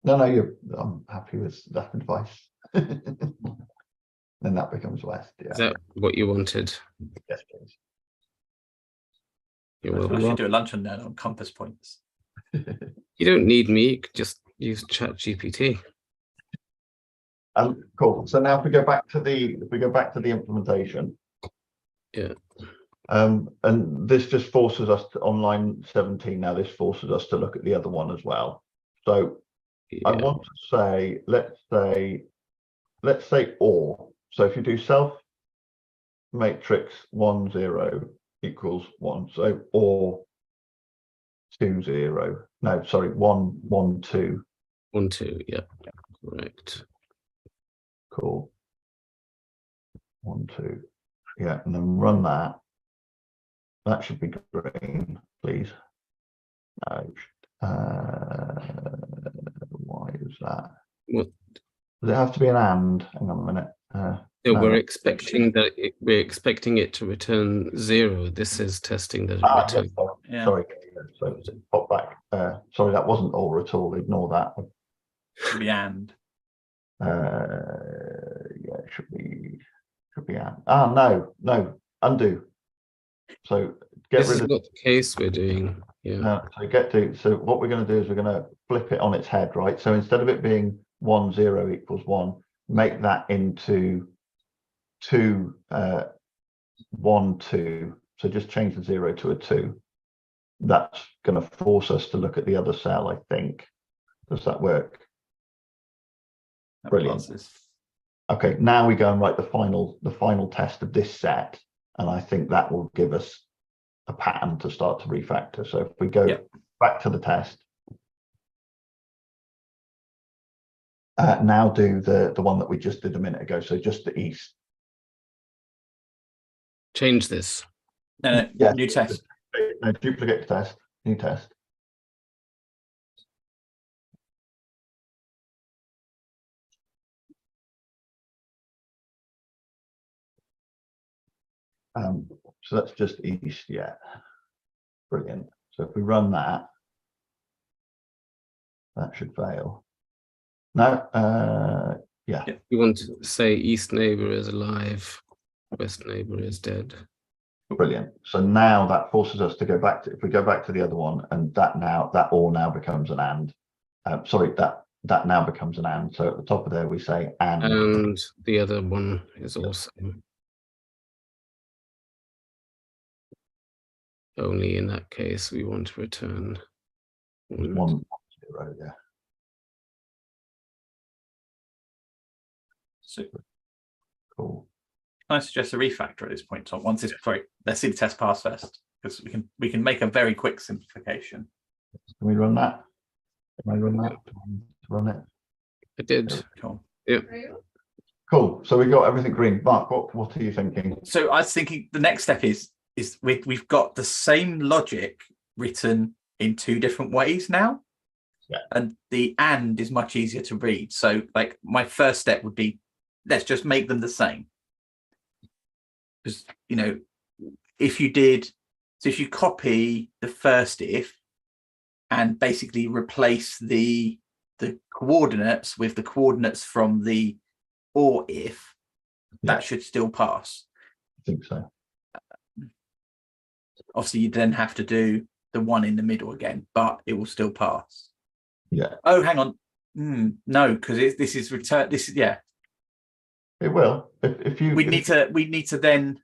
No, I'm happy with that advice. Then that becomes west. Yeah. Is that what you wanted? Yes, please. I should do a lunch on compass points. You don't need me. You could just use ChatGPT. Cool. So now if we go back to the implementation. Yeah. And this just forces us to, on line 17 now, this forces us to look at the other one as well. So I want to say, let's say or. So if you do self matrix 1 0 equals 1, so or 2 0. No, sorry, 1 1 2. 1 2, yeah, correct. Cool. 1 2. Yeah, and then run that. That should be green, please. No. Why is that? What? Does it have to be an and? Hang on a minute. No, we're expecting it to return 0. This is testing that it returns. Yes, sorry. So pop back. Sorry, that wasn't or at all. Ignore that. Should be and. Yeah, it should be and. No, undo. So this is not the case we're doing. Yeah. So what we're going to do is we're going to flip it on its head, right? So instead of it being 1 0 equals 1, make that into 2 1 2. So just change the 0 to a 2. That's going to force us to look at the other cell, I think. Does that work? Brilliant. Okay, now we go and write the final test of this set, and I think that will give us a pattern to start to refactor. So if we go back to the test. Now do the one that we just did a minute ago. So just the east. Change this. No, Yeah. new test. No, duplicate the test. New test. So that's just east. Yeah. Brilliant. So if we run that, that should fail. No. Yeah. You want to say east neighbor is alive, west neighbor is dead. Brilliant. So now that forces us to go back to, if we go back to the other one, and that or now becomes an and. Sorry, that now becomes an and. So at the top of there we say and. And the other one is also. Only in that case we want to return 1, 0. Yeah. Super. Cool. Can I suggest a refactor at this point, Tom? Let's see the test pass first, because we can make a very quick simplification. Can we run that? Can I run that? Run it. I did. Cool. Yeah. Cool. So we got everything green. Mark, what are you thinking? So I was thinking the next step is we've got the same logic written in 2 different ways now. Yeah. And the and is much easier to read. So like my first step would be, let's just make them the same. Because, you know, if you copy the first if and basically replace the coordinates with the coordinates from the or if, that should still pass. I think so. Obviously, you then have to do the one in the middle again, but it will still pass. Yeah. Oh, hang on. No, because this is return. This is It will. If you. We need to then.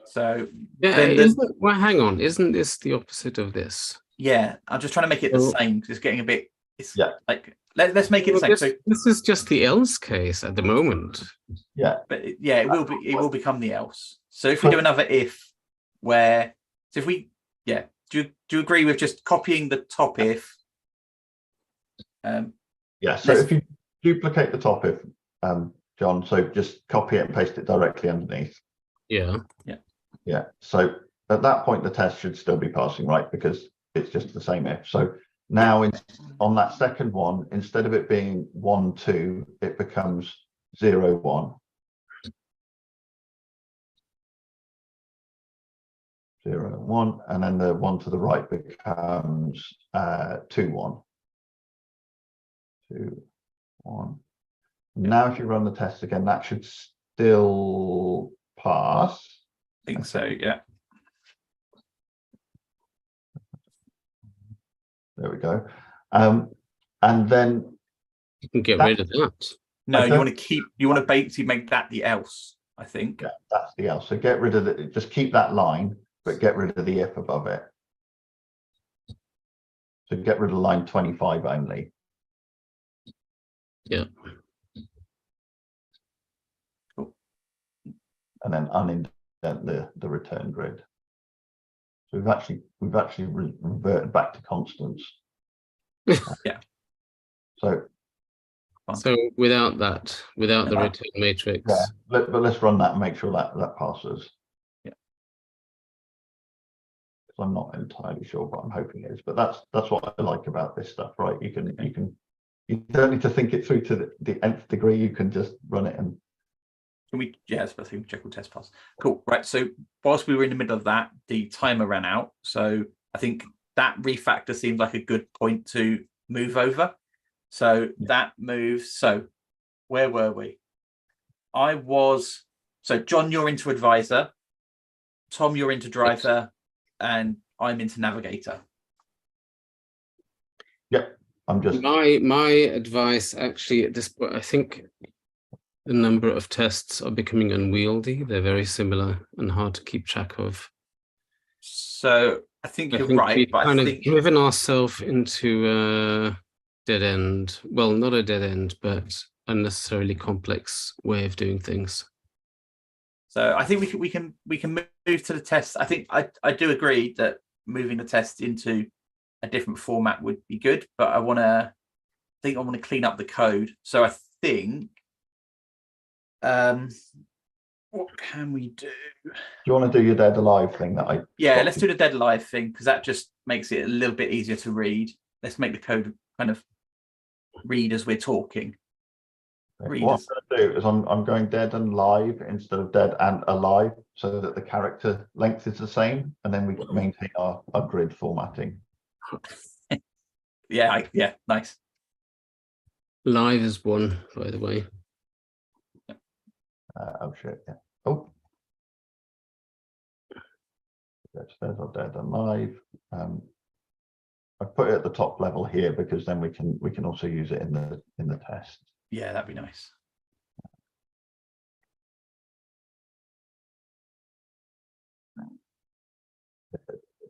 So Yeah. Well, hang on. Isn't this the opposite of this? Yeah, I'm just trying to make it the same. Because it's getting a bit. It's like let's make it the same. So this is just the else case at the moment. Yeah. But yeah, it will be. It will become the else. So if we do another if, where so if we do you agree with just copying the top if? Yeah. So if you duplicate the top if, John, so just copy it and paste it directly underneath. Yeah. Yeah. Yeah. So at that point, the test should still be passing, right? Because it's just the same if. So now on that second one, instead of it being 1, 2, it becomes 0, 1. 0, 1, and then the one to the right becomes 2, 1. 2, 1. Now, if you run the test again, that should still pass. I think so. Yeah. There we go. And then you can get rid of that. No, you want to basically make that the else, I think. Yeah, that's the else. So get rid of it. Just keep that line, but get rid of the if above it. So get rid of line 25 only. Yeah. Cool. And then unindent the return grid. So we've actually reverted back to constants. Yeah. So without the return matrix. Yeah, but let's run that and make sure that passes. Yeah. I'm not entirely sure, but I'm hoping it is. But that's what I like about this stuff, right? You don't need to think it through to the nth degree. You can just run it and. Can we? Yes, I think check will test pass. Cool. Right. So whilst we were in the middle of that, the timer ran out. So I think that refactor seems like a good point to move over. So that moves. So where were we? So John, you're into advisor. Tom, you're into driver, and I'm into navigator. Yep. I'm just my advice actually at this point, I think the number of tests are becoming unwieldy. They're very similar and hard to keep track of. So I think you're right. We've but kind I of think driven ourselves into a dead end. Well, not a dead end, but unnecessarily complex way of doing things. So I think we can move to the test. I think I do agree that moving the test into a different format would be good, but I want to clean up the code. So I think what can we do? Do you want to do your dead alive thing that I? Yeah, let's do the dead alive thing because that just makes it a little bit easier to read. Let's make the code kind of read as we're talking. What I'm going to do is I'm going dead and live instead of dead and alive, so that the character length is the same, and then we can maintain our grid formatting. Yeah, nice. Live is 1, by the way. Oh shit! Yeah. Oh. That's dead or dead and live. I put it at the top level here because then we can also use it in the test. Yeah, that'd be nice.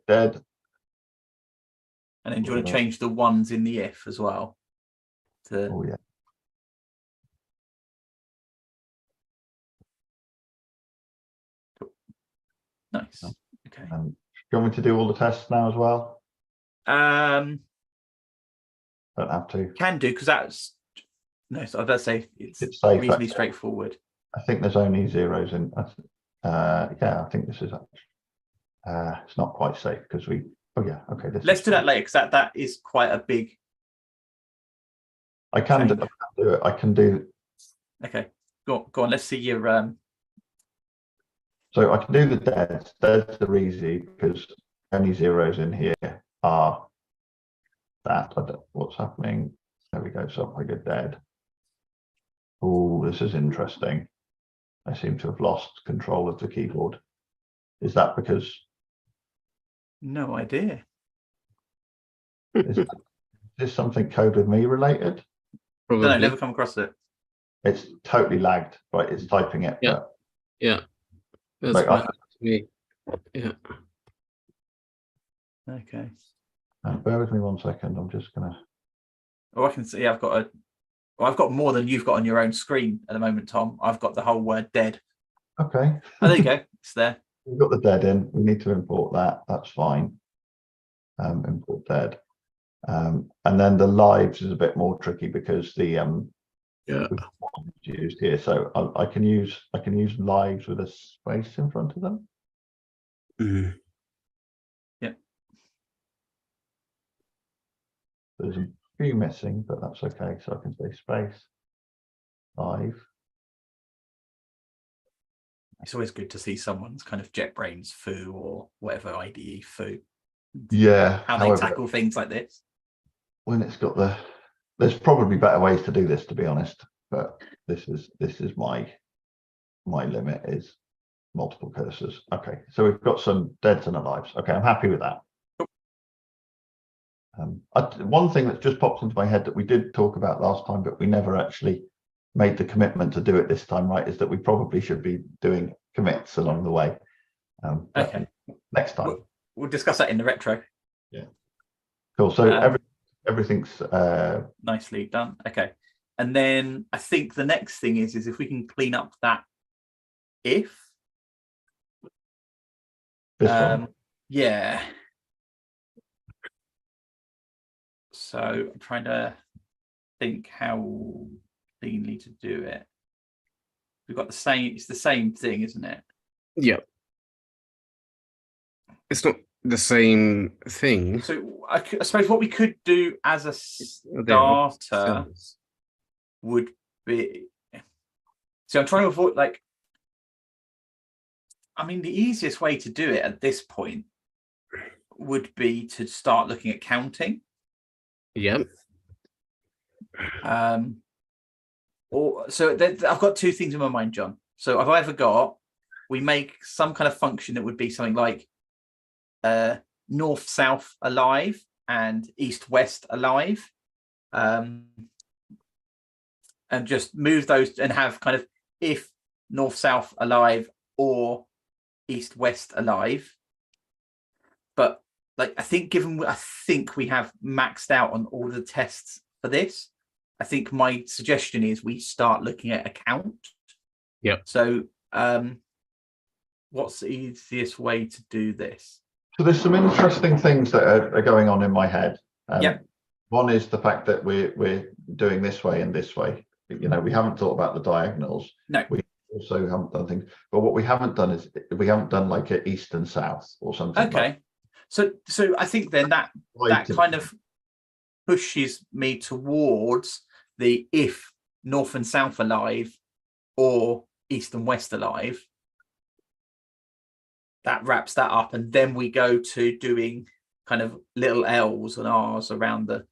Dead. And then do you want to change the ones in the if as well? Oh yeah. Nice. Okay. Do you want me to do all the tests now as well? Don't have to. Can do because that's no. So I better say it's safe, reasonably actually. straightforward. I think there's only zeros in. Yeah, I think this is. It's not quite safe because we. Oh yeah. Okay. Let's do that later because that is quite a big. I can do it. I can do. Okay. Go on. Let's see your. So I can do the deads. Deads are easy because only zeros in here are that. What's happening? There we go. So I go dead. Oh, this is interesting. I seem to have lost control of the keyboard. Is that because? No idea. Is this something Code With Me related? Probably. No, never come across it. It's totally lagged, right? It's typing it. Yeah. But, Yeah. That's like, what happened to me. Yeah. Okay. Bear with me 1 second. I'm just gonna. Oh, I can see. I've got more than you've got on your own screen at the moment, Tom. I've got the whole word dead. Okay. Oh, there you go. It's there. We've got the dead in. We need to import that. That's fine. Import dead. And then the lives is a bit more tricky because the used here. So I can use lives with a space in front of them. Mm. Yeah. There's a few missing, but that's okay. So I can say space live. It's always good to see someone's kind of JetBrains foo or whatever IDE foo. Yeah. How they tackle things like this. When it's got there's probably better ways to do this, to be honest. But this is my limit is multiple cursors. Okay, so we've got some deads and alives. Okay, I'm happy with that. One thing that just popped into my head that we did talk about last time, but we never actually made the commitment to do it this time, right? Is that we probably should be doing commits along the way. Okay. Next time. We'll discuss that in the retro. Yeah. Cool. So everything's nicely done. Okay. And then I think the next thing is if we can clean up that if. This one. Yeah. So I'm trying to think how cleanly to do it. We've got it's the same thing, isn't it? Yeah. It's not the same thing. So I suppose what we could do as a starter would be. So I'm trying to avoid I mean, the easiest way to do it at this point would be to start looking at counting. Yeah. Or so I've got two things in my mind, John. So I've either got we make some kind of function that would be something like north south alive and east west alive, and just move those and have kind of if north south alive or east west alive. But I think we have maxed out on all the tests for this. I think my suggestion is we start looking at a count. Yeah. So what's the easiest way to do this? So there's some interesting things that are going on in my head. Yep. One is the fact that we're doing this way and this way. You know, we haven't thought about the diagonals. No. We also haven't done things, but what we haven't done is we haven't done like an east and south or something. Okay. So I think then that kind of pushes me towards the if north and south alive or east and west alive. That wraps that up, and then we go to doing kind of little L's and R's around the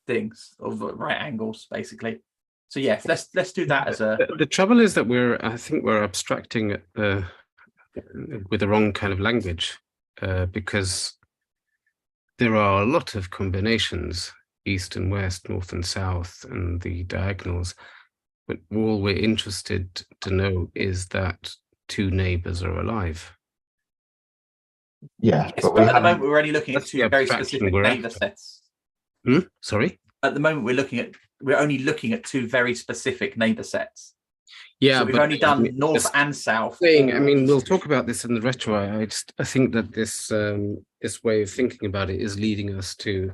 things of right angles, basically. So yeah, let's do that as a. The trouble is that I think we're abstracting with the wrong kind of language, because there are a lot of combinations, east and west, north and south, and the diagonals. But all we're interested to know is that two neighbors are alive. Yeah, Yes, but at the moment we're only looking at two very specific neighbor sets. Sorry? At the moment we're only looking at two very specific neighbor sets. Yeah, so we've only done north and south. I mean, we'll talk about this in the retro. I think that this way of thinking about it is leading us to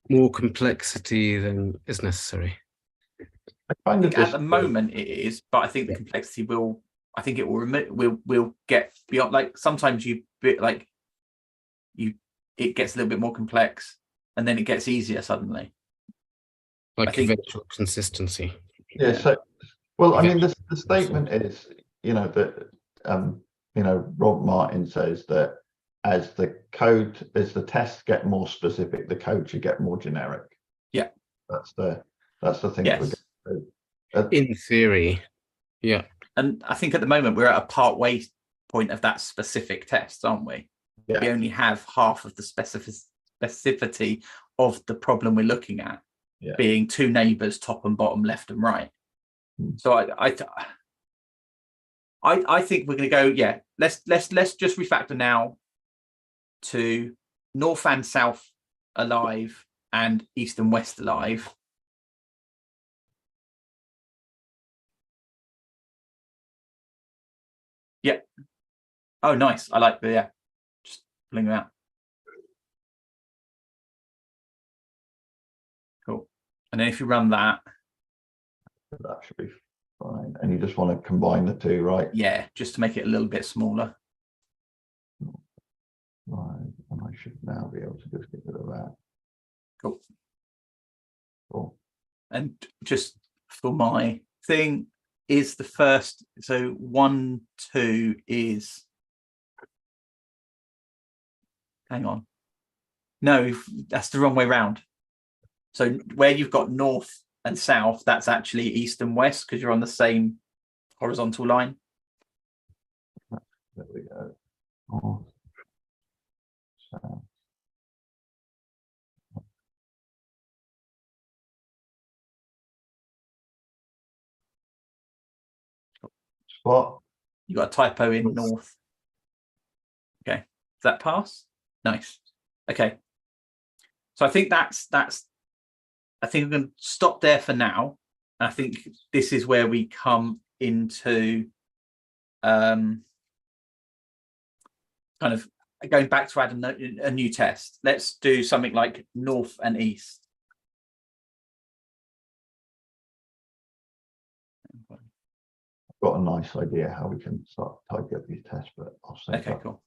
more complexity than is necessary. I think at the moment it is, but I think the complexity will. I think it will we'll get beyond. Like sometimes it gets a little bit more complex, and then it gets easier suddenly. Like eventual consistency. Yeah. So, well, I mean, the statement is, you know, that Rob Martin says that as the tests get more specific, the code should get more generic. Yeah. That's the thing. Yes. In theory, yeah. And I think at the moment we're at a part-way point of that specific test, aren't we? Yeah. We only have half of the specificity of the problem we're looking at, being two neighbors, top and bottom, left and right. So I think we're going to go. Yeah, let's just refactor now to north and south alive and east and west alive. Yeah. Oh, nice. I like the just pulling them out. Cool. And then if you run that should be fine. And you just want to combine the two, right? Yeah, just to make it a little bit smaller. Right. And I should now be able to just get rid of that. Cool. Cool. And just for my thing, is the first, so 1, 2 is, hang on, no, that's the wrong way round. So where you've got north and south, that's actually east and west because you're on the same horizontal line. There we go. North, south. What? You got a typo in north. Okay, does that pass? Nice. Okay, so I think that's. I think I'm going to stop there for now. I think this is where we come into kind of going back to add a new test. Let's do something like north and east. Got a nice idea how we can start typing up these tests, but I'll say okay, cool.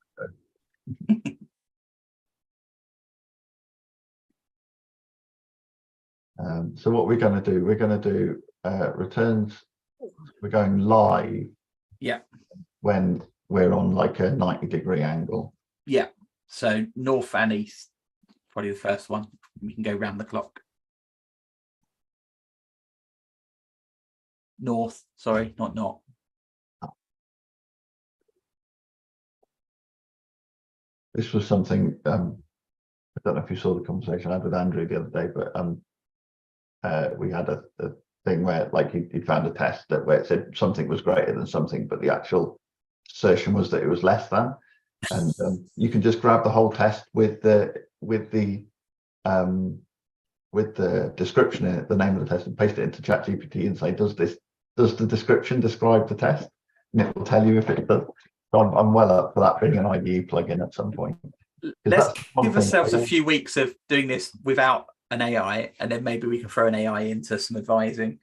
So what we're going to do, returns. We're going live. Yeah. When we're on like a 90-degree angle. Yeah. So north and east, probably the first one. We can go round the clock. North, sorry, not. This was something, I don't know if you saw the conversation I had with Andrew the other day, but we had a thing where like he found a test where it said something was greater than something, but the actual assertion was that it was less than. And you can just grab the whole test with the description in it, the name of the test, and paste it into ChatGPT and say, does the description describe the test? And it will tell you if it does. So I'm well up for that being an IDE plugin at some point. Let's give ourselves a few weeks of doing this without an AI, and then maybe we can throw an AI into some advising.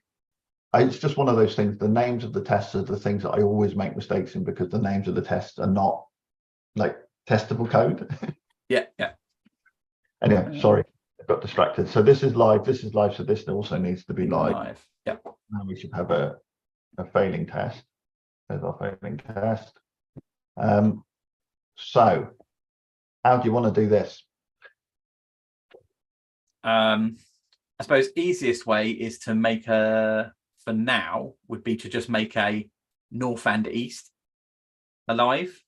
It's just one of those things. The names of the tests are the things that I always make mistakes in because the names of the tests are not like testable code. Yeah. Anyway, sorry, I got distracted. So this is live. So this also needs to be live. Yeah. Now we should have a failing test. There's our failing test. So how do you want to do this? I suppose easiest way is to make for now would be to just make a north and east alive.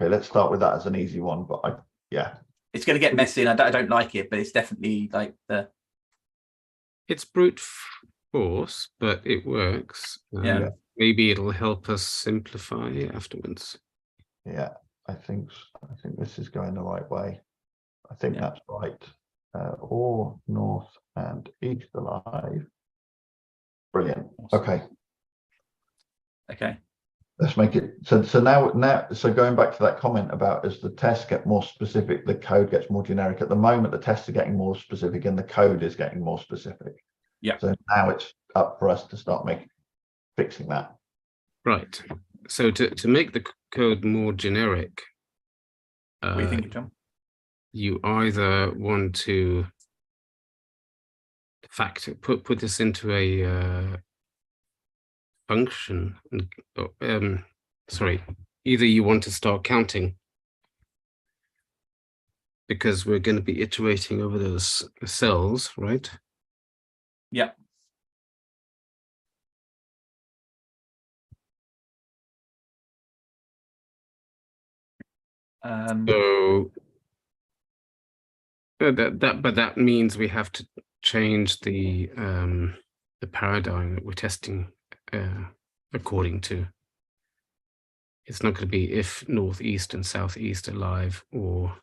Okay, let's start with that as an easy one. But yeah, it's going to get messy, and I don't like it, but it's definitely like it's brute force, but it works. Yeah. Maybe it'll help us simplify afterwards. Yeah, I think this is going the right way. I think that's right. Or north and east alive. Brilliant. Awesome. Okay. Let's make it so now so going back to that comment about as the tests get more specific, the code gets more generic. At the moment, the tests are getting more specific and the code is getting more specific. Yeah. So now it's up for us to start fixing that. Right. So to make the code more generic, what do you think, John? You either want to put this into a function, and sorry, either you want to start counting because we're going to be iterating over those cells, right? Yeah. So that means we have to change the paradigm that we're testing according to. It's not going to be if northeast and southeast are alive, or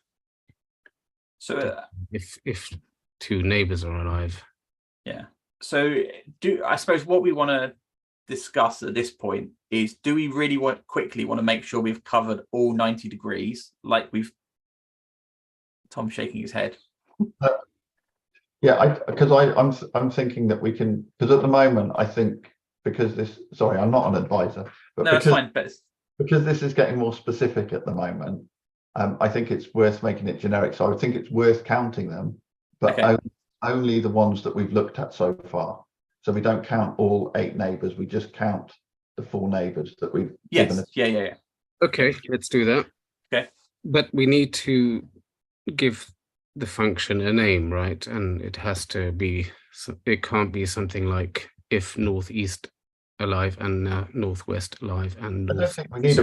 so if two neighbors are alive. Yeah. So I suppose what we want to discuss at this point is, do we really quickly want to make sure we've covered all 90 degrees like Tom's shaking his head. Yeah, I'm thinking that we can, because at the moment I think sorry, I'm not an advisor, but no, that's fine. But because this is getting more specific at the moment, I think it's worth making it generic. So I would think it's worth counting them, but only the ones that we've looked at so far. So we don't count all 8 neighbors. We just count the 4 neighbors that we've given. Yeah. Okay, let's do that. Okay. But we need to give the function a name, right? And it has to be, it can't be something like if northeast alive and northwest alive and north. I don't think we need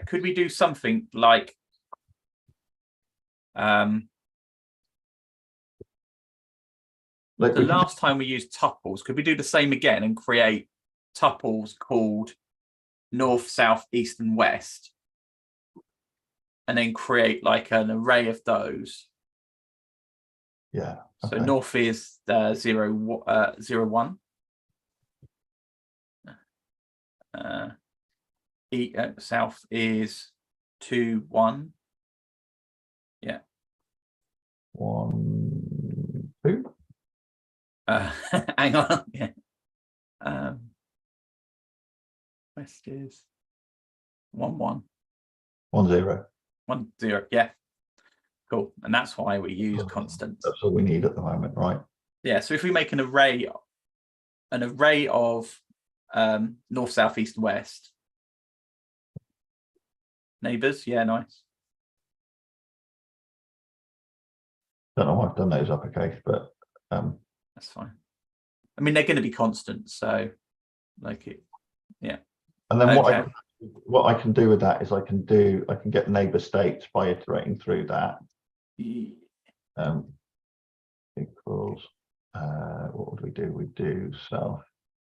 could we do something like the last time we used tuples, could we do the same again and create tuples called north, south, east, and west, and then create like an array of those? Yeah. Okay. So north is 0, 1. South is 2, 1. Yeah. 1, 2. Hang on. Yeah. West is 1, 1. 1, 0. 1, 0. Yeah. Cool. And that's why we use constants. That's all we need at the moment, right? Yeah. So if we make an array of north, south, east, and west neighbors. Yeah, nice. Don't know why I've done those uppercase, but that's fine. I mean, they're going to be constant, so like it. Yeah. And then what I can do with that is I can get neighbor states by iterating through that. Equals what would we do? We do self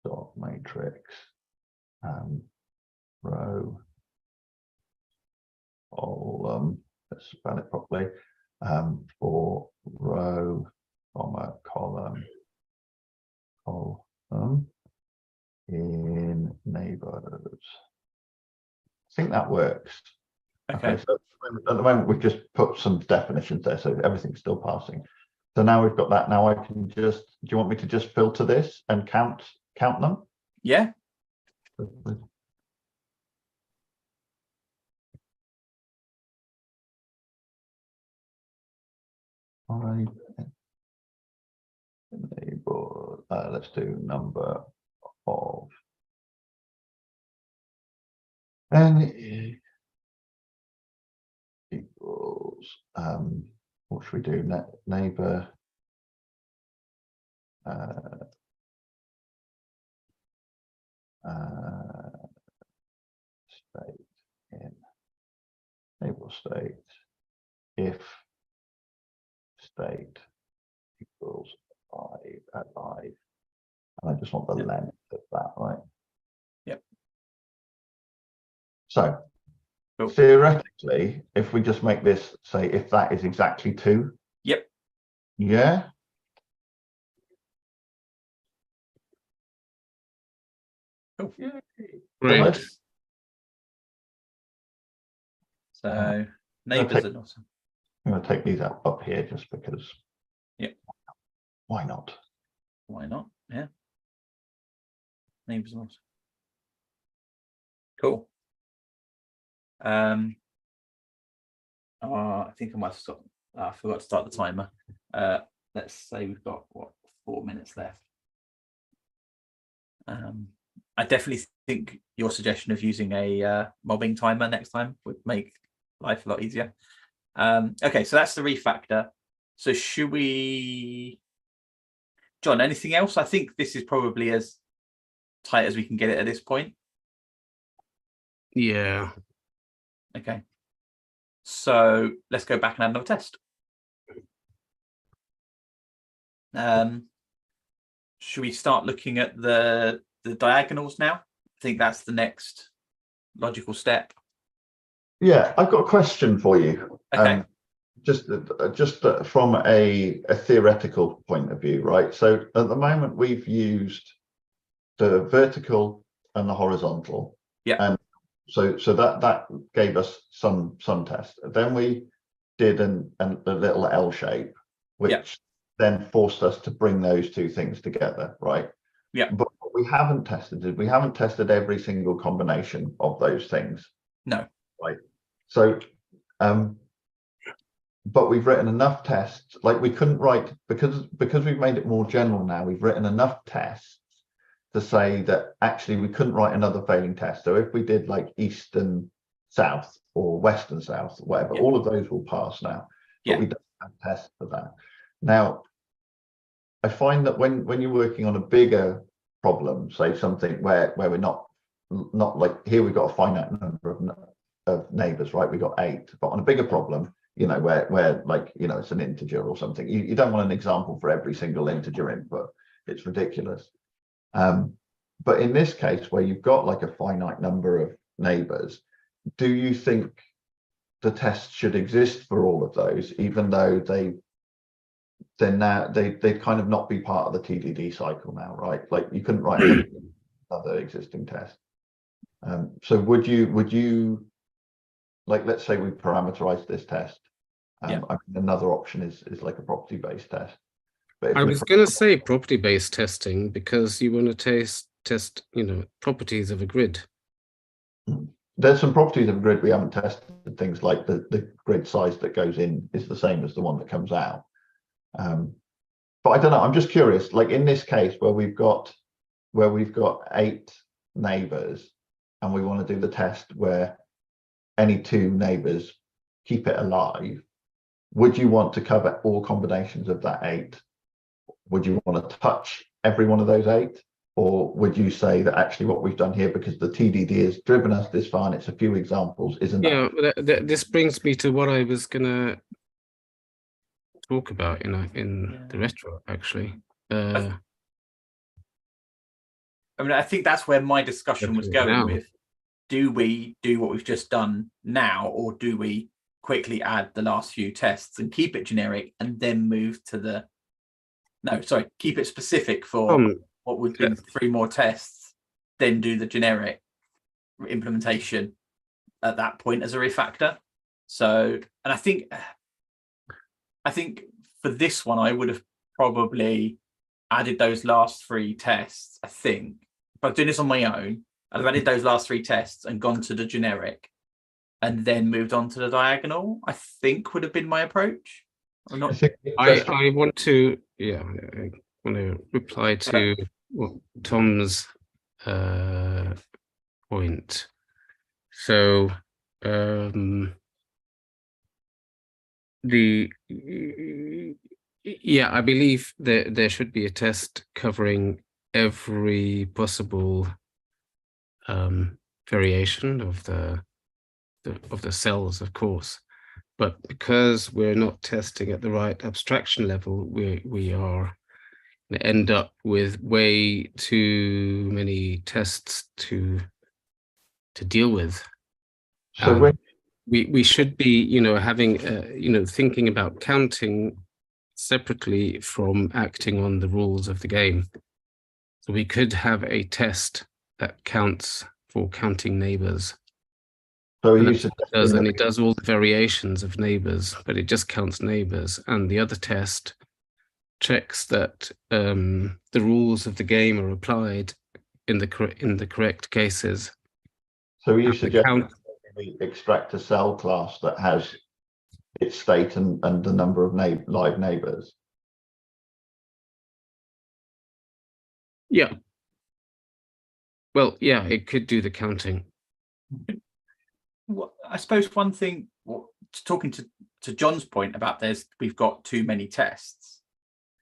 dot matrix row column. Let's spell it properly. For row comma column in neighbors. I think that works. Okay. So at the moment we've just put some definitions there, so everything's still passing. So now we've got that. Now I can just, do you want me to just filter this and count them? Yeah. Enable, let's do number of n equals what should we do? Neighbor state in neighbor state if state equals 5 at 5, and I just want the length of that, right? Yep. So cool. Theoretically, if we just make this say if that is exactly 2. Yep. Yeah. Cool. Right. So neighbors are not. I'm going to take these up here just because. Yeah. Why not? Why not? Yeah. Neighbors are not. Cool. I think I might stop. I forgot to start the timer. Let's say we've got 4 minutes left. I definitely think your suggestion of using a mobbing timer next time would make life a lot easier. Okay, so that's the refactor. So should we, John, anything else? I think this is probably as tight as we can get it at this point. Yeah. Okay. So let's go back and add another test. Should we start looking at the diagonals now? I think that's the next logical step. Yeah, I've got a question for you. Okay. Just from a theoretical point of view, right? So at the moment we've used the vertical and the horizontal. Yeah. And so that gave us some test. Then we did a little L shape, which then forced us to bring those two things together, right? Yeah. But what we haven't tested every single combination of those things. No. Right. So but we've written enough tests, like we couldn't write, because we've made it more general now, we've written enough tests to say that actually we couldn't write another failing test. So if we did like east and south or west and south, whatever, all of those will pass now. But we don't have tests for that. Now, I find that when you're working on a bigger problem, say something where we're not like here, we've got a finite number of neighbors, right? We've got 8, but on a bigger problem, you know, where like, you know, it's an integer or something, you don't want an example for every single integer input. It's ridiculous. But in this case, where you've got like a finite number of neighbors, do you think the test should exist for all of those, even though they kind of not be part of the TDD cycle now, right? Like you couldn't write another existing test. So would you like, let's say we parameterize this test. I mean, another option is like a property-based test. But I was going to say property-based testing because you want to test, you know, properties of a grid. There's some properties of a grid we haven't tested. Things like the grid size that goes in is the same as the one that comes out. But I don't know. I'm just curious. Like in this case, where we've got 8 neighbors, and we want to do the test where any 2 neighbors keep it alive. Would you want to cover all combinations of that 8? Would you want to touch every one of those 8? Or would you say that actually what we've done here, because the TDD has driven us this far and it's a few examples, isn't Yeah, this brings me to what I was going to talk about, you know, in the retro, actually. I mean, I think that's where my discussion was going with. Do we do what we've just done now, or do we quickly add the last few tests and keep it generic and then move to the... No, sorry, keep it specific for what would be 3 more tests then do the generic implementation at that point as a refactor. So, and I think for this one, I would have probably added those last 3 tests. I think if I was doing this on my own, I'd have added those last 3 tests and gone to the generic and then moved on to the diagonal. I think would have been my approach. I'm not. I want to, I want to reply to Tom's point. So I believe that there should be a test covering every possible variation of the cells, of course. But because we're not testing at the right abstraction level, we are going to end up with way too many tests to deal with. So we should be, having, thinking about counting separately from acting on the rules of the game. So we could have a test that counts for counting neighbors. So and it does all the variations of neighbors, but it just counts neighbors. And the other test checks that the rules of the game are applied in the correct cases. So you suggest we extract a cell class that has its state and the number of live neighbors? Yeah. Well, yeah, it could do the counting. Well, I suppose one thing, talking to John's point about we've got too many tests.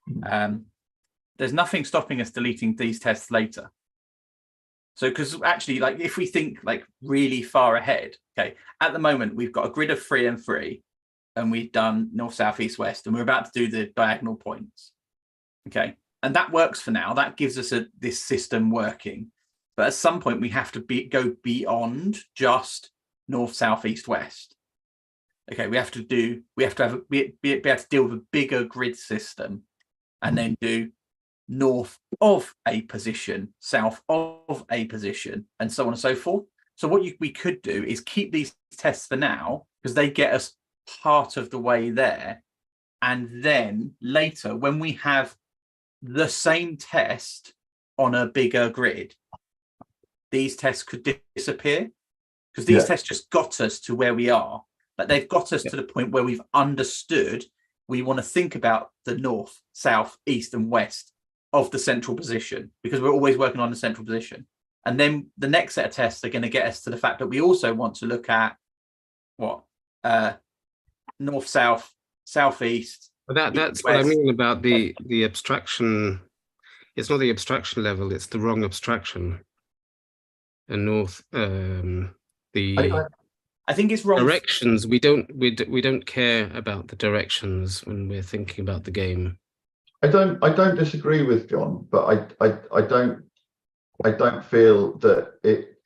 There's nothing stopping us deleting these tests later. So, because actually, like, if we think like really far ahead, okay, at the moment we've got a grid of 3 and 3, and we've done north, south, east, west, and we're about to do the diagonal points. Okay, and that works for now. That gives us this system working. But at some point, we have to go beyond just north, south, east, west. Okay, we have to be able to deal with a bigger grid system, and then do north of a position, south of a position, and so on and so forth. So what we could do is keep these tests for now, because they get us part of the way there. And then later, when we have the same test on a bigger grid, these tests could disappear, because these tests just got us to where we are. Like, they've got us to the point where we've understood we want to think about the north, south, east, and west of the central position, because we're always working on the central position. And then the next set of tests are going to get us to the fact that we also want to look at north, south, southeast. But that's what I mean about the abstraction. It's not the abstraction level; it's the wrong abstraction. And north, I think it's wrong. Directions. We don't care about the directions when we're thinking about the game. I don't disagree with John, but I don't feel that it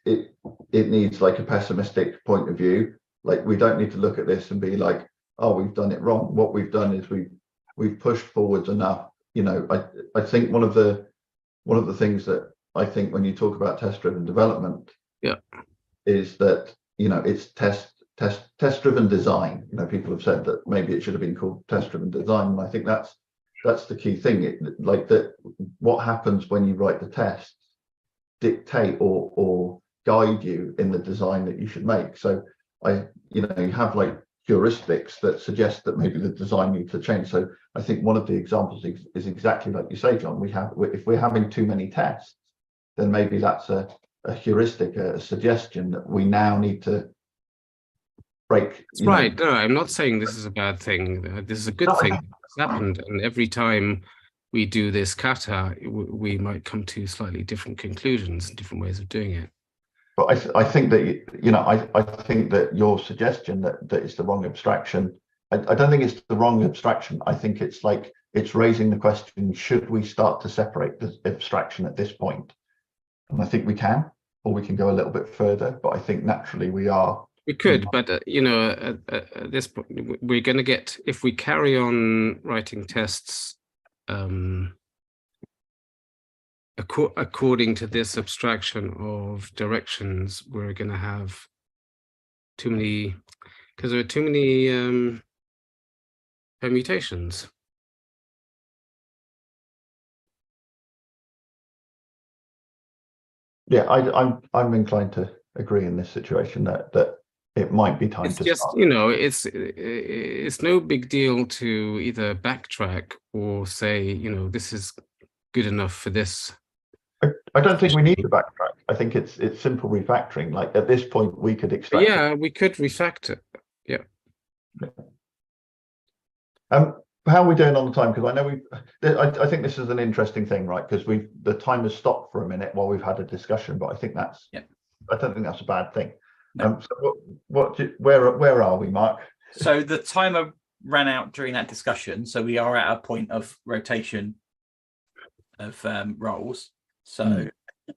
needs like a pessimistic point of view. Like, we don't need to look at this and be like, oh, we've done it wrong. What we've done is we've pushed forwards enough. I think one of the things that I think when you talk about test-driven development, is that it's test-driven design. People have said that maybe it should have been called test-driven design, and I think that's the key thing. What happens when you write the tests dictate or guide you in the design that you should make. So you have like heuristics that suggest that maybe the design needs to change. So I think one of the examples is exactly like you say, John. If we're having too many tests, then maybe that's a heuristic, a suggestion that we now need to break. That's right. No, I'm not saying this is a bad thing. This is a good thing that's happened. And every time we do this kata, we might come to slightly different conclusions and different ways of doing it. But I think that, I think that your suggestion that it's the wrong abstraction, I don't think it's the wrong abstraction. I think it's like, it's raising the question, should we start to separate the abstraction at this point? And I think we can, or we can go a little bit further, but I think naturally we are. We could, but at this point, we're going to get, if we carry on writing tests according to this abstraction of directions, we're going to have too many, because there are too many permutations. Yeah, I'm inclined to agree in this situation that it might be time It's to just, start. you know, it's no big deal to either backtrack or say, you know, this is good enough for this. I don't think we need to backtrack. I think it's simple refactoring. Like at this point, we could extract. Yeah, we could refactor. Yeah. How are we doing on the time? Because I know I think this is an interesting thing, right? Because the time has stopped for a minute while we've had a discussion, but I think that's I don't think that's a bad thing. No. So where are we, Mark? So the timer ran out during that discussion, so we are at a point of rotation of roles. So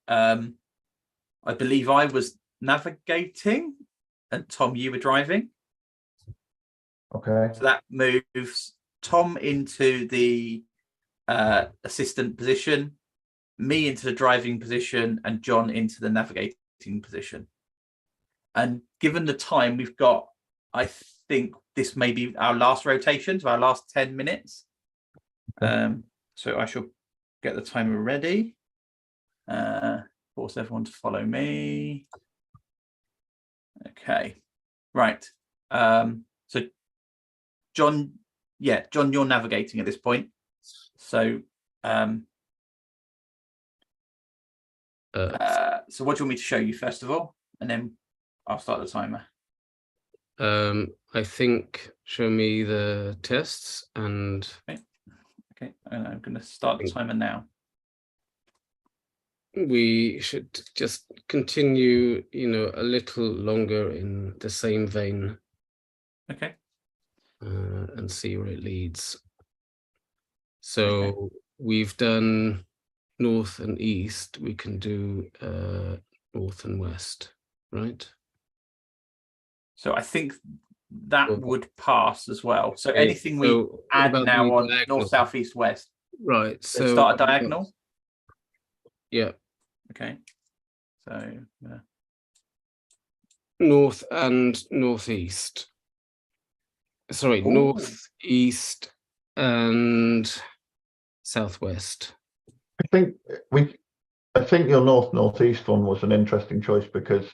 I believe I was navigating and Tom, you were driving. Okay. So that moves Tom into the assistant position, me into the driving position, and John into the navigating position. And given the time we've got, I think this may be our last rotation, so our last 10 minutes. So I shall get the timer ready. Force everyone to follow me. Okay, right. So John, John, you're navigating at this point. So so what do you want me to show you first of all, and then I'll start the timer. I think show me the tests and okay, and I'm going to start the timer now. We should just continue, you know, a little longer in the same vein. Okay. And see where it leads. So we've done north and east. We can do north and west, right? So I think that would pass as well. So anything we add now on diagonal? North, south, east, west. Right. So start a diagonal. Yeah. Okay. So north and northeast. Sorry, north, east, and southwest. I think your northeast one was an interesting choice because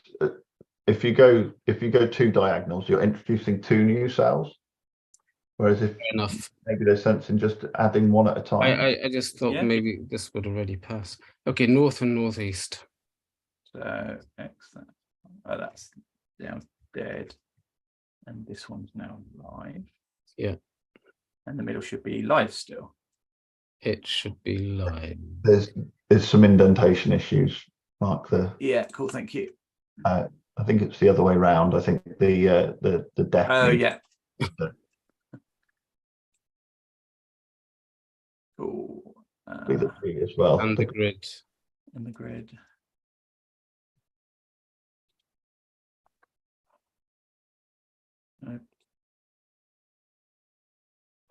if you go 2 diagonals, you're introducing 2 new cells. Whereas if maybe there's sense in just adding 1 at a time. I just thought maybe this would already pass. Okay, north and northeast. So excellent. Oh, that's down dead. And this one's now live. Yeah. And the middle should be live still. It should be live. There's some indentation issues, Mark. Yeah, cool, thank you. I think it's the other way around. I think the deck. Oh yeah. Cool. The tree as well. And the grid. And the grid. No.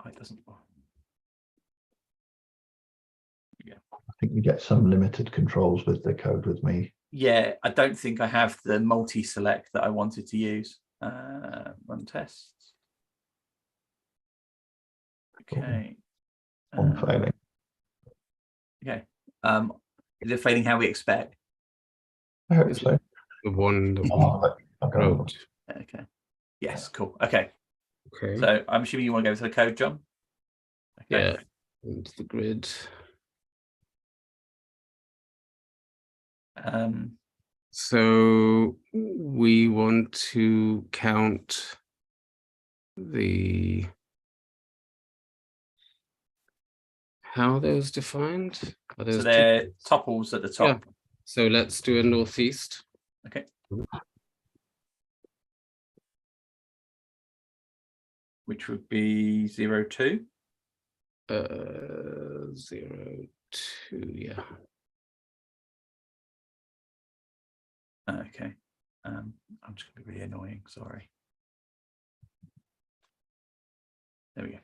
Oh, it doesn't. Yeah. I think you get some limited controls with the code with me. Yeah, I don't think I have the multi-select that I wanted to use. Run tests. Okay. On failing. Okay. Is it failing how we expect? I hope so. The one that wrote. Okay. Yes, cool. Okay. Okay. So I'm assuming you want to go to the code, John? Okay. Yeah. Into the grid. So we want to count how are those defined? Are those so they're tuples at the top. Yeah. So let's do a northeast. Okay. Which would be 0, 2. 0, 2, yeah. Okay. I'm just going to be really annoying. Sorry. There we go.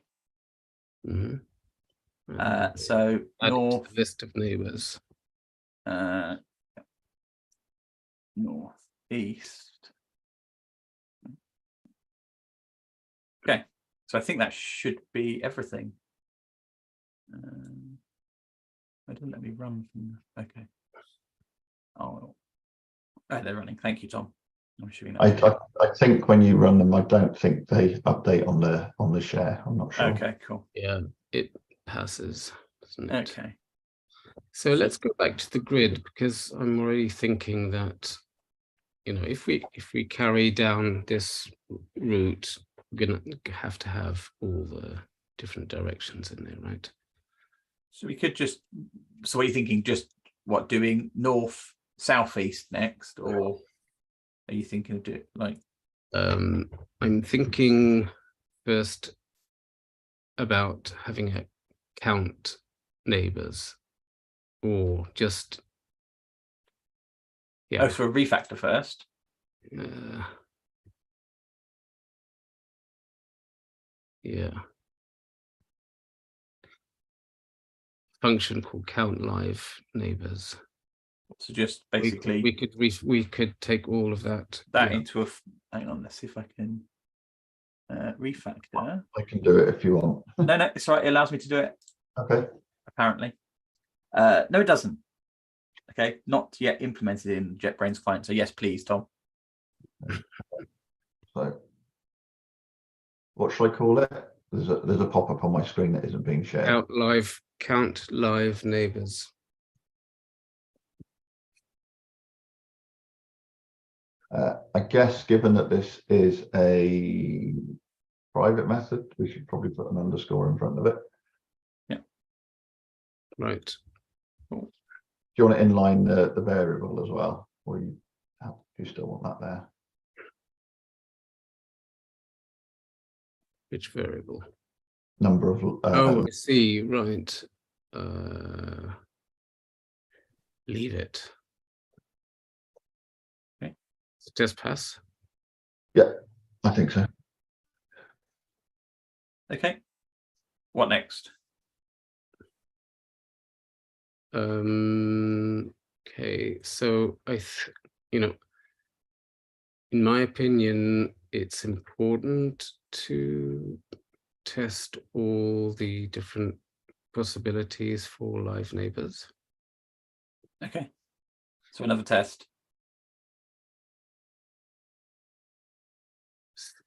Mm-hmm. So Add north list of neighbors. northeast. Okay, so I think that should be everything. I didn't let me run from. Okay. Oh, they're running. Thank you, Tom. I'm assuming I think when you run them, I don't think they update on the share. I'm not sure. Okay, cool. Yeah, it passes, doesn't it? Okay. So let's go back to the grid, because I'm already thinking that, you know, if we carry down this route, we're gonna have to have all the different directions in there, right? So we could just. So what are you thinking? Just what, doing north, southeast next, or are you thinking of do like? I'm thinking first about having a count neighbors, or just Oh, so a refactor first. Yeah. Function called count live neighbors. So just basically we could take all of that into a. Hang on, let's see if I can refactor. I can do it if you want. No, it's all right. It allows me to do it. Okay. Apparently, no, it doesn't. Okay, not yet implemented in JetBrains client. So yes, please, Tom. So, what should I call it? There's a pop-up on my screen that isn't being shared. Count live neighbors. I guess given that this is a private method, we should probably put an underscore in front of it. Yeah. Right. Cool. Do you want to inline the variable as well, or do you still want that there? Which variable? Number of. Oh, I see. Right. Leave it. Okay. Just pass. Yeah, I think so. Okay. What next? Okay, so you know, in my opinion, it's important to test all the different possibilities for live neighbors. Okay. So another test.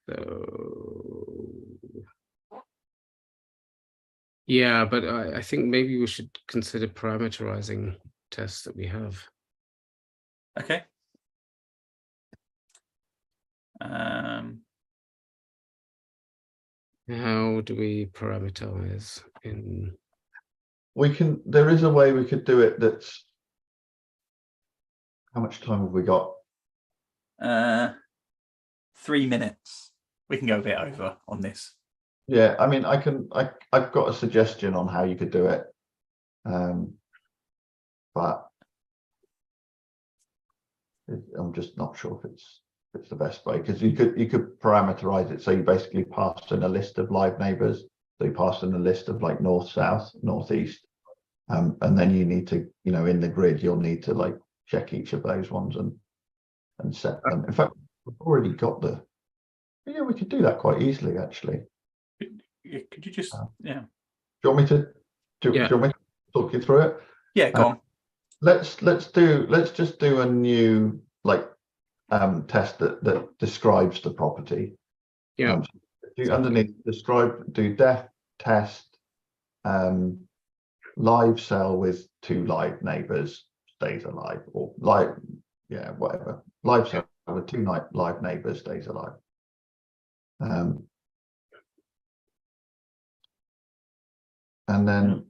So yeah, but I think maybe we should consider parameterizing tests that we have. Okay. How do we parameterize in? There is a way we could do it that's. How much time have we got? 3 minutes. We can go a bit over on this. Yeah, I mean, I've got a suggestion on how you could do it. But I'm just not sure if it's the best way, because you could parameterize it. So you basically pass in a list of live neighbors. So you pass in a list of like north, south, northeast. And then you need to, you know, in the grid, you'll need to like check each of those ones and set them. In fact, we've already got yeah, we could do that quite easily, actually. Could you just, yeah. Do you want me to talk you through it? Yeah, go on. Let's just do a new like test that describes the property. Yeah. Underneath do def test live cell with 2 live neighbors stays alive, or live, yeah, whatever. Live cell with 2 live neighbors stays alive. And then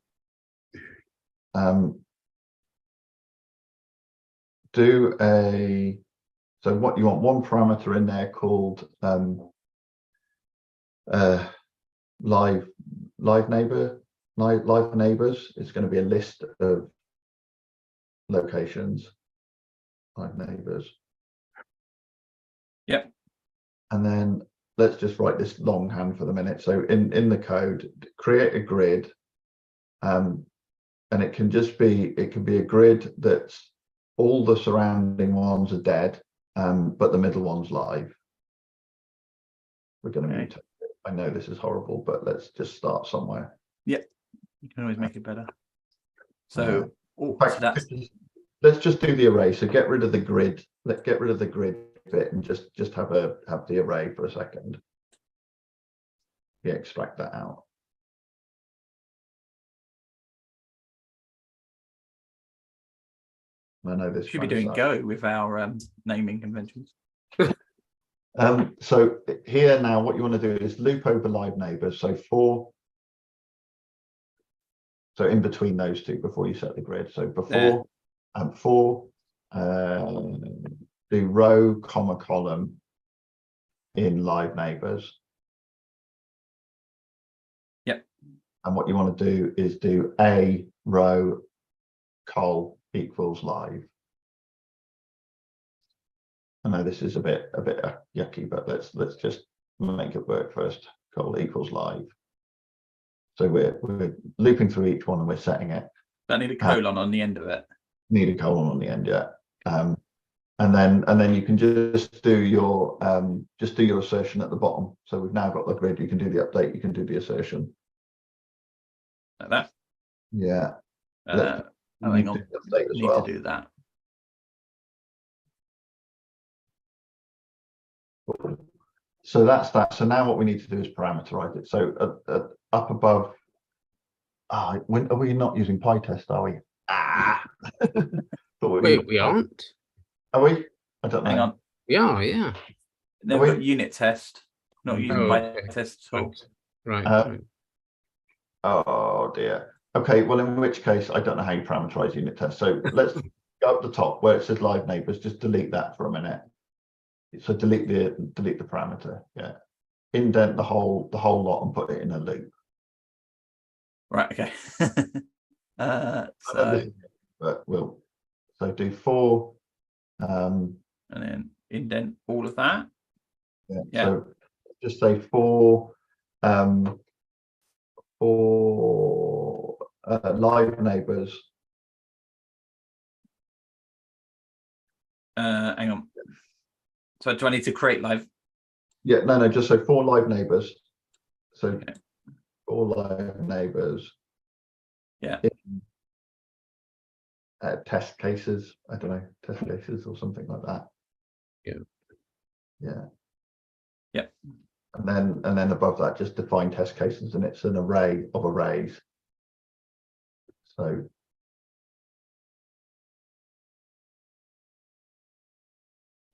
so what you want, one parameter in there called live neighbors. It's going to be a list of locations, live neighbors. Yep. And then let's just write this longhand for the minute. So in the code, create a grid and it can be a grid that's all the surrounding ones are dead, but the middle one's live. We're going to mutate it. I know this is horrible, but let's just start somewhere. Yep, you can always make it better. So, let's just do the array. So get rid of the grid. Let's get rid of the grid bit and just have the array for a second. Yeah, extract that out. I know this should be doing Go with our naming conventions. So here now, what you want to do is loop over live neighbors. So in between those two before you set the grid. So before do row, comma, column in live neighbors. Yep. And what you want to do is do a row col equals live. I know this is a bit yucky, but let's just make it work first. Col equals live. So we're looping through each one and we're setting it. Don't need a colon on the end of it. Need a colon on the end, yeah. And then you can just do your assertion at the bottom. So we've now got the grid. You can do the update. You can do the assertion. Like that. Yeah. Hang on. Need to do that. So that's that. So now what we need to do is parameterize it. So up above. Are we not using PyTest? Are we? Wait, we aren't. Are we? I don't know. Hang on. Yeah. They've got unit test. Not using PyTest at all. Right. Oh dear. Okay. Well, in which case, I don't know how you parameterize unit test. So let's go up the top where it says live neighbors. Just delete that for a minute. So delete the parameter. Yeah. Indent the whole lot and put it in a loop. Right. Okay. But so do for. And then indent all of that. Yeah. So just say for live neighbors. Hang on. So do I need to create live? Yeah, no, just say for live neighbors. So for live neighbors. Yeah. Test cases. I don't know, test cases or something like that. Yeah. And then above that, just define test cases, and it's an array of arrays. So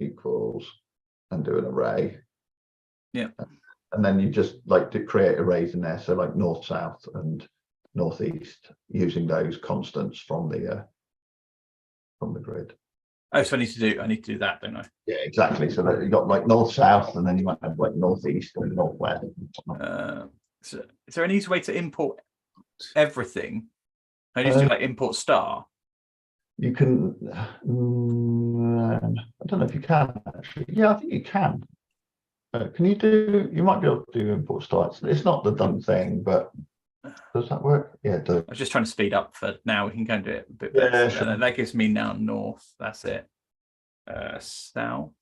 equals and do an array. Yeah. And then you just like to create arrays in there. So like north, south, and northeast, using those constants from the grid. Oh, so I need to do that, don't I? Yeah, exactly. So that you got like north, south, and then you might have like northeast and northwest. So is there an easy way to import everything? I just do like import star. You can. I don't know if you can actually. Yeah, I think you can. Can you do? You might be able to do import star. It's not the done thing, but does that work? Yeah, it does. I was just trying to speed up for now. We can go and do it a bit better. Yeah, sure. That gives me now north. That's it. South.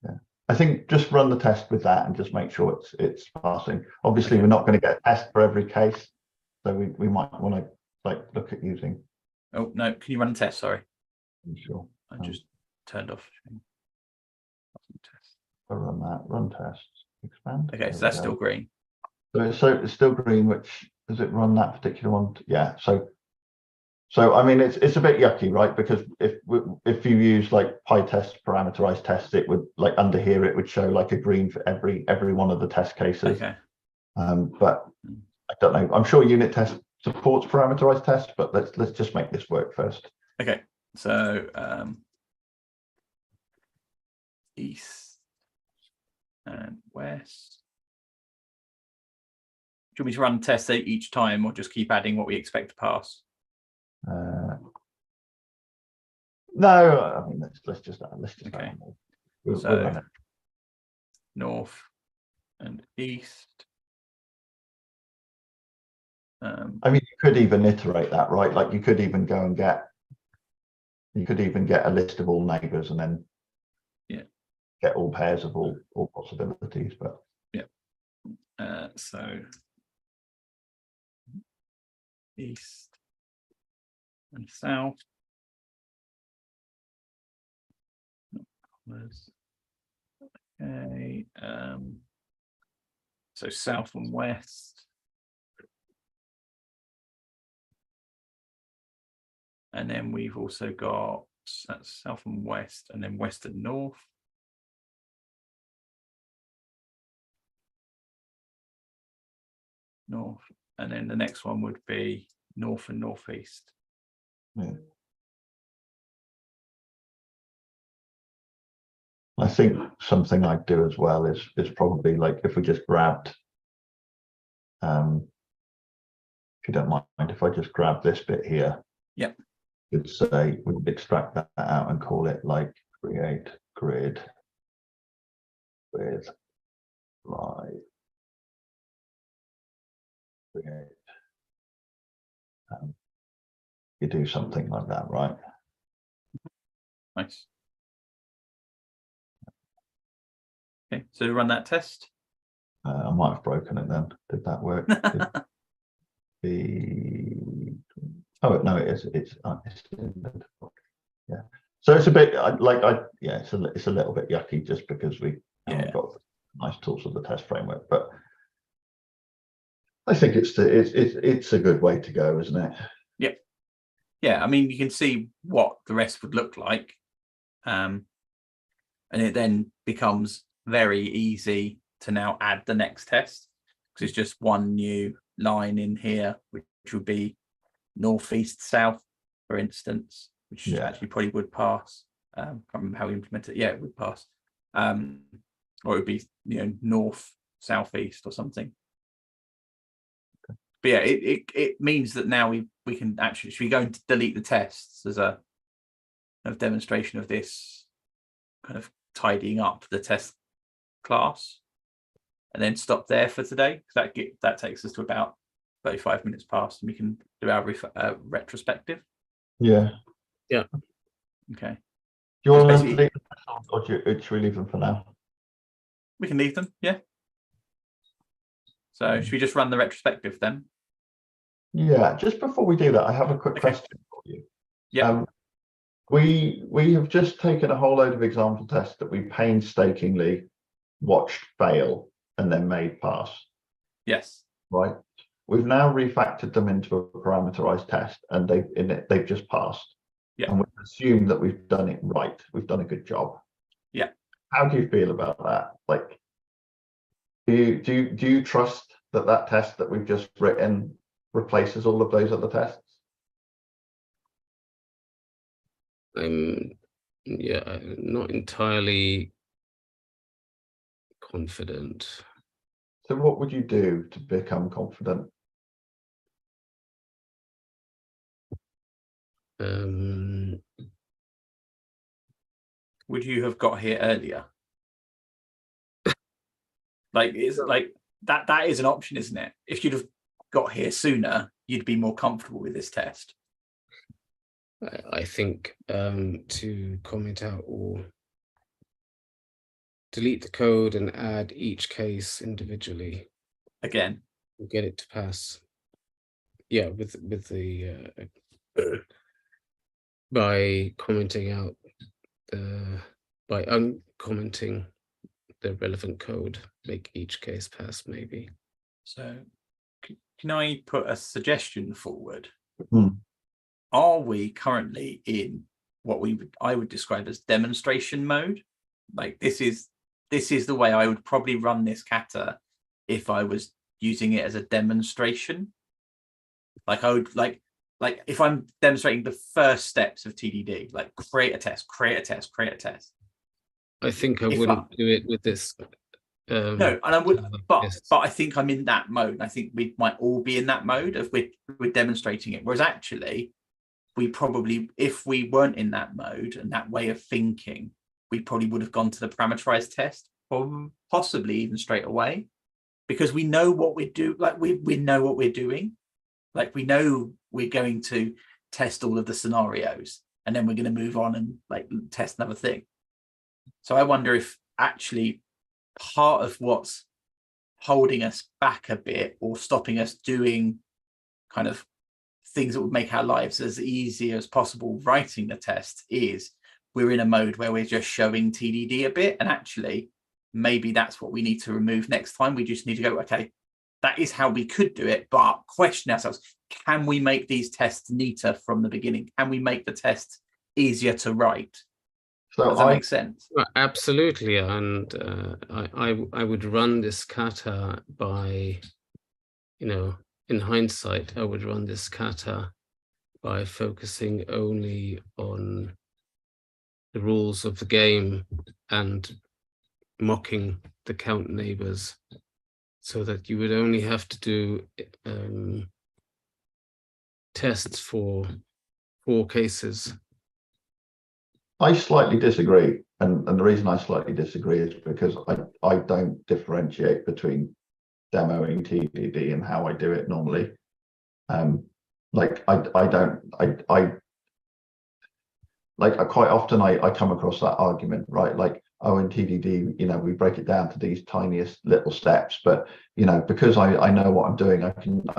Yeah. I think just run the test with that and just make sure it's passing. Obviously, we're not going to get a test for every case, so we might want to like look at using. Oh no! Can you run a test? Sorry. Sure. I just turned off. I'll run that. Run tests. Expand. Okay, so that's still green. So it's still green. Which does it run that particular one? Yeah. So I mean, it's a bit yucky, right? Because if you use like PyTest parameterized tests, it would like under here it would show like a green for every one of the test cases. Okay. But I don't know. I'm sure unit test supports parameterized tests, but let's just make this work first. Okay. So east and west. Should we run tests each time, or just keep adding what we expect to pass? No, I mean let's just okay. We'll north and east. I mean, you could even iterate that, right? Like you could even go and get a list of all neighbors and then get all pairs of all possibilities. But so east and south. Okay. So south and west. And then we've also got that's south and west, and then west and north. North, and then the next one would be north and northeast. yeah. I think something I'd do as well is probably like if we just grabbed, if you don't mind, if I just grab this bit here. Yep. You'd say we would extract that out and call it like create grid with live create. You do something like that, right? Nice. Okay, so run that test. I might have broken it then. Did that work? Oh no, it's yeah. So it's a bit it's a little bit yucky just because we haven't got nice tools of the test framework, but I think it's a good way to go, isn't it? Yeah, I mean, you can see what the rest would look like, and it then becomes very easy to now add the next test because it's just one new line in here, which would be northeast south, for instance, which actually probably would pass. Can't remember how we implement it. Yeah, it would pass, or it would be north southeast or something. But yeah, it means that now we can actually, should we go and delete the tests as a kind of demonstration of this kind of tidying up the test class, and then stop there for today, because that takes us to about 35 minutes past, and we can do our retrospective. Yeah. Okay. Do you want to leave them, or should we leave them for now? We can leave them. Yeah. So should we just run the retrospective then? Yeah, just before we do that, I have a quick question for you. Yeah. We have just taken a whole load of example tests that we painstakingly watched fail and then made pass. Yes. Right. We've now refactored them into a parameterized test, and they've just passed. Yeah. And we've assumed that we've done it right. We've done a good job. Yeah. How do you feel about that? Like, do you trust that test that we've just written replaces all of those other tests? I'm not entirely confident. So what would you do to become confident? Would you have got here earlier? Like, it's like that is an option, isn't it? If you'd have got here sooner, you'd be more comfortable with this test. I think to comment out or delete the code and add each case individually. Again. We'll get it to pass. Yeah, with the by commenting out by uncommenting the relevant code, make each case pass maybe. So can I put a suggestion forward? Hmm. Are we currently in what I would describe as demonstration mode? Like this is the way I would probably run this kata if I was using it as a demonstration. Like I would like if I'm demonstrating the first steps of TDD, like create a test. I think I wouldn't do it with this. No, and I would, but I think I'm in that mode. I think we might all be in that mode of we're demonstrating it. Whereas actually, we probably, if we weren't in that mode and that way of thinking, we probably would have gone to the parameterized test, or possibly even straight away, because we know what we do. Like we know what we're doing. Like, we know we're going to test all of the scenarios, and then we're going to move on and like test another thing. So I wonder if actually part of what's holding us back a bit or stopping us doing kind of things that would make our lives as easy as possible writing the test is we're in a mode where we're just showing TDD a bit, and actually maybe that's what we need to remove next time. We just need to go, okay, that is how we could do it, but question ourselves, can we make these tests neater from the beginning? Can we make the test easier to write? So Does that make sense? Absolutely, and I would run this kata by, in hindsight, I would run this kata by focusing only on the rules of the game and mocking the count neighbors, so that you would only have to do tests for 4 cases. I slightly disagree, and the reason I slightly disagree is because I don't differentiate between demoing TDD and how I do it normally. Like quite often I come across that argument, right? Like, oh, in TDD, we break it down to these tiniest little steps, but because I know what I'm doing, I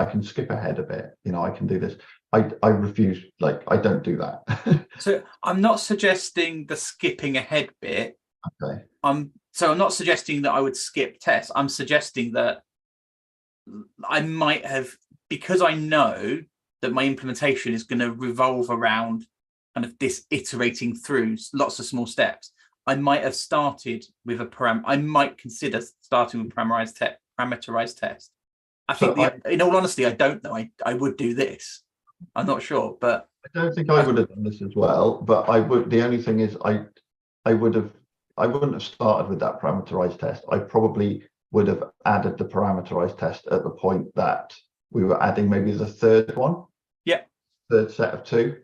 can skip ahead a bit. I can do this. I refuse. Like, I don't do that. So I'm not suggesting the skipping ahead bit. Okay. I'm not suggesting that I would skip tests. I'm suggesting that I might have, because I know that my implementation is going to revolve around kind of this iterating through lots of small steps. I might have started with I might consider starting with parameterized test. I think, in all honesty, I don't know. I would do this. I'm not sure, but I don't think I would have done this as well. But I would. The only thing is, I wouldn't have started with that parameterized test. I probably would have added the parameterized test at the point that we were adding maybe the third one. Yeah. Third set of 2.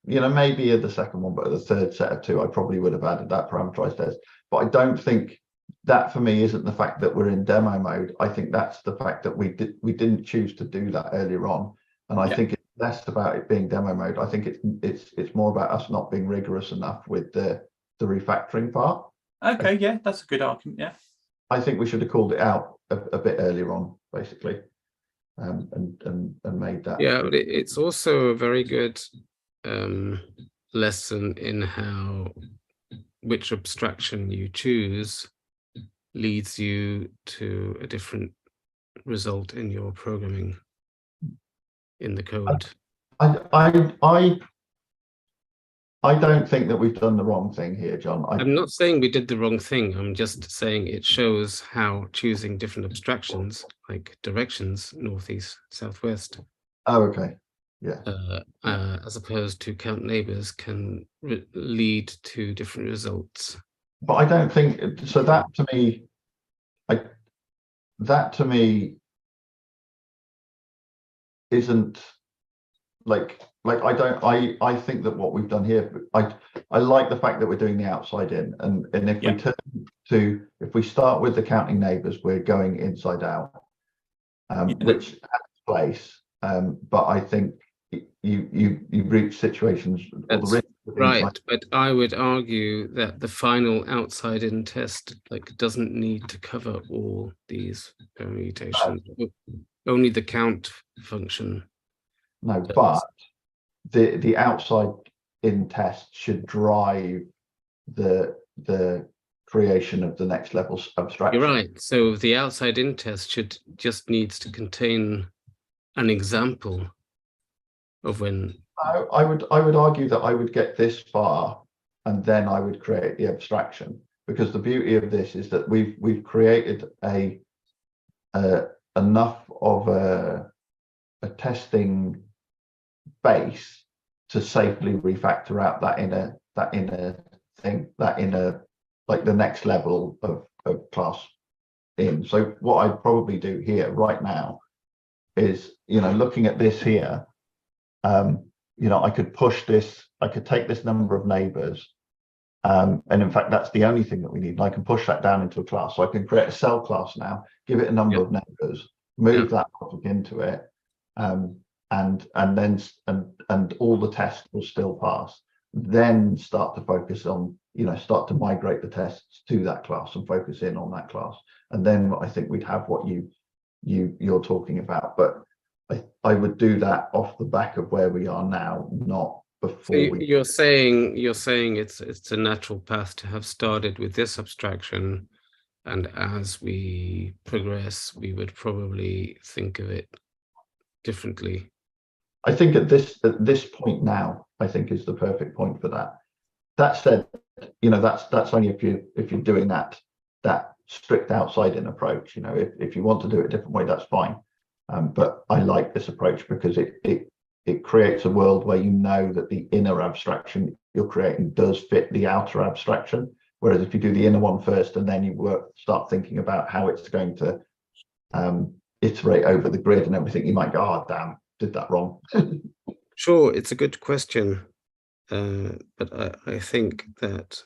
Maybe the second one, but the third set of 2, I probably would have added that parameterized test. But I don't think that, for me, isn't the fact that we're in demo mode. I think that's the fact that we didn't choose to do that earlier on. And I think it's less about it being demo mode. I think it's more about us not being rigorous enough with the refactoring part. Okay, yeah, that's a good argument. Yeah, I think we should have called it out a bit earlier on, basically, and made that. Yeah, but it's also a very good lesson in which abstraction you choose leads you to a different result in your programming in the code. I don't think that we've done the wrong thing here, John. I'm not saying we did the wrong thing. I'm just saying it shows how choosing different abstractions, like directions, northeast, southwest. Oh, okay. Yeah. As opposed to count neighbors can lead to different results. But I don't think so. That to me isn't like I think that what we've done here, I like the fact that we're doing the outside in, and if we turn to, if we start with the counting neighbors, we're going inside out, which has place. But I think you reach situations. That's right, but I would argue that the final outside in test doesn't need to cover all these permutations. Only the count function. No, but the outside in test should drive the creation of the next level abstraction. You're right. So the outside in test just needs to contain an example of when. I would argue that I would get this far and then I would create the abstraction, because the beauty of this is that we've created enough of a testing base to safely refactor out that inner thing, like the next level of class in. So what I'd probably do here right now is, looking at this here, I could push this, I could take this number of neighbors, and in fact that's the only thing that we need, and I can push that down into a class. So I can create a cell class now, give it a number of neighbors, move that topic into it, and all the tests will still pass. Then start to focus on, start to migrate the tests to that class and focus in on that class. And then I think we'd have what you're talking about. But I would do that off the back of where we are now, not before. So you're saying it's a natural path to have started with this abstraction, and as we progress, we would probably think of it differently. I think at this point now, I think is the perfect point for that. That said, that's only if you're doing that strict outside-in approach. If you want to do it a different way, that's fine. But I like this approach because it creates a world where that the inner abstraction you're creating does fit the outer abstraction. Whereas if you do the inner one first and then you start thinking about how it's going to iterate over the grid and everything, you might go, oh damn, did that wrong. Sure, it's a good question, but I think that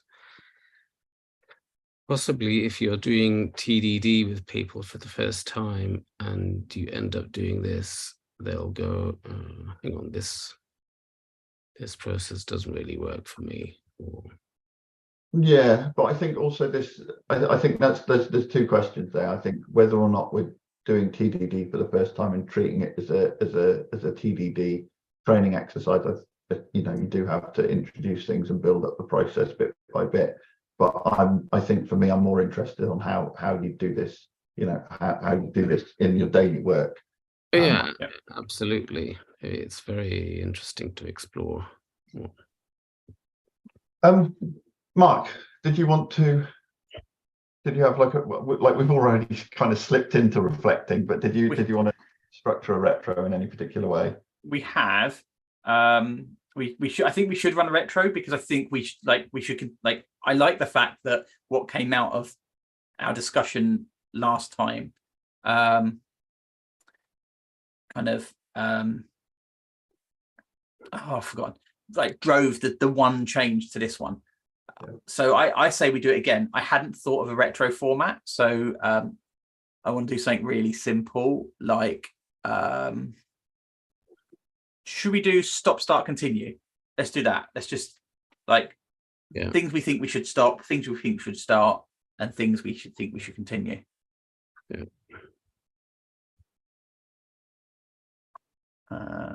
possibly if you're doing TDD with people for the first time and you end up doing this, they'll go, hang on, this process doesn't really work for me. Yeah, but I think also I think there's two questions there. I think whether or not we're doing TDD for the first time and treating it as a TDD training exercise, you do have to introduce things and build up the process bit by bit. But I think for me, I'm more interested on how you do this, how you do this in your daily work. Yeah, absolutely. It's very interesting to explore. Mark, did you have like we've already kind of slipped into reflecting, but did you want to structure a retro in any particular way? We have. We should. I think we should run a retro because I think we should. I like the fact that what came out of our discussion last time, I forgot. Drove the one change to this one. So I say we do it again. I hadn't thought of a retro format, so I want to do something really simple, like should we do stop, start, continue? Let's do that. Let's just things we think we should stop, things we think we should start, and things we should think we should continue. Yeah.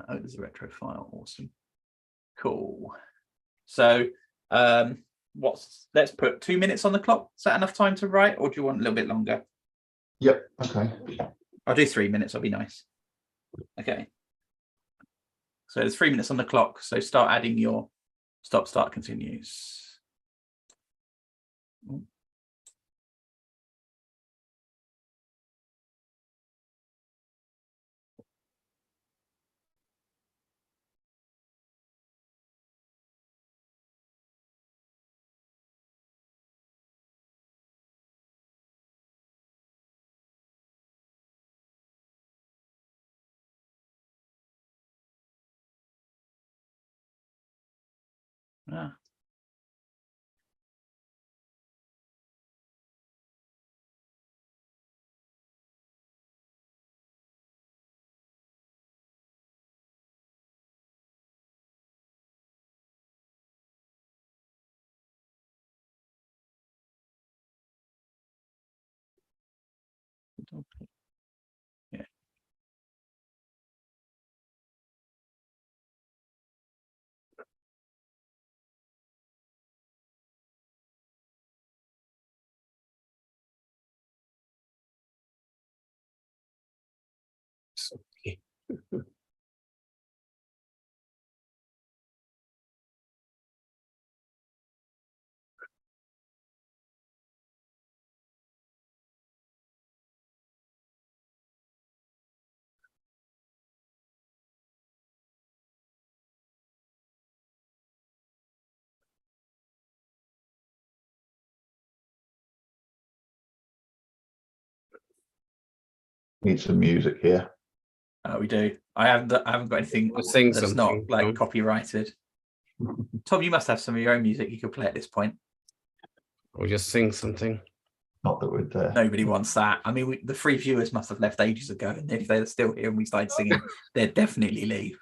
There's a retro file. Awesome. Cool. So let's put 2 minutes on the clock. Is that enough time to write, or do you want a little bit longer? Yep. Okay. I'll do 3 minutes. I'll be nice. Okay. So there's 3 minutes on the clock. So start adding your stop, start, continues. Ah. Yeah. Okay. Need some music here. We do. I haven't got anything that's not copyrighted. Tom, you must have some of your own music you could play at this point. Or just sing something. Not that would. Nobody wants that. I mean, the 3 viewers must have left ages ago, and if they're still here and we started singing, they'd definitely leave.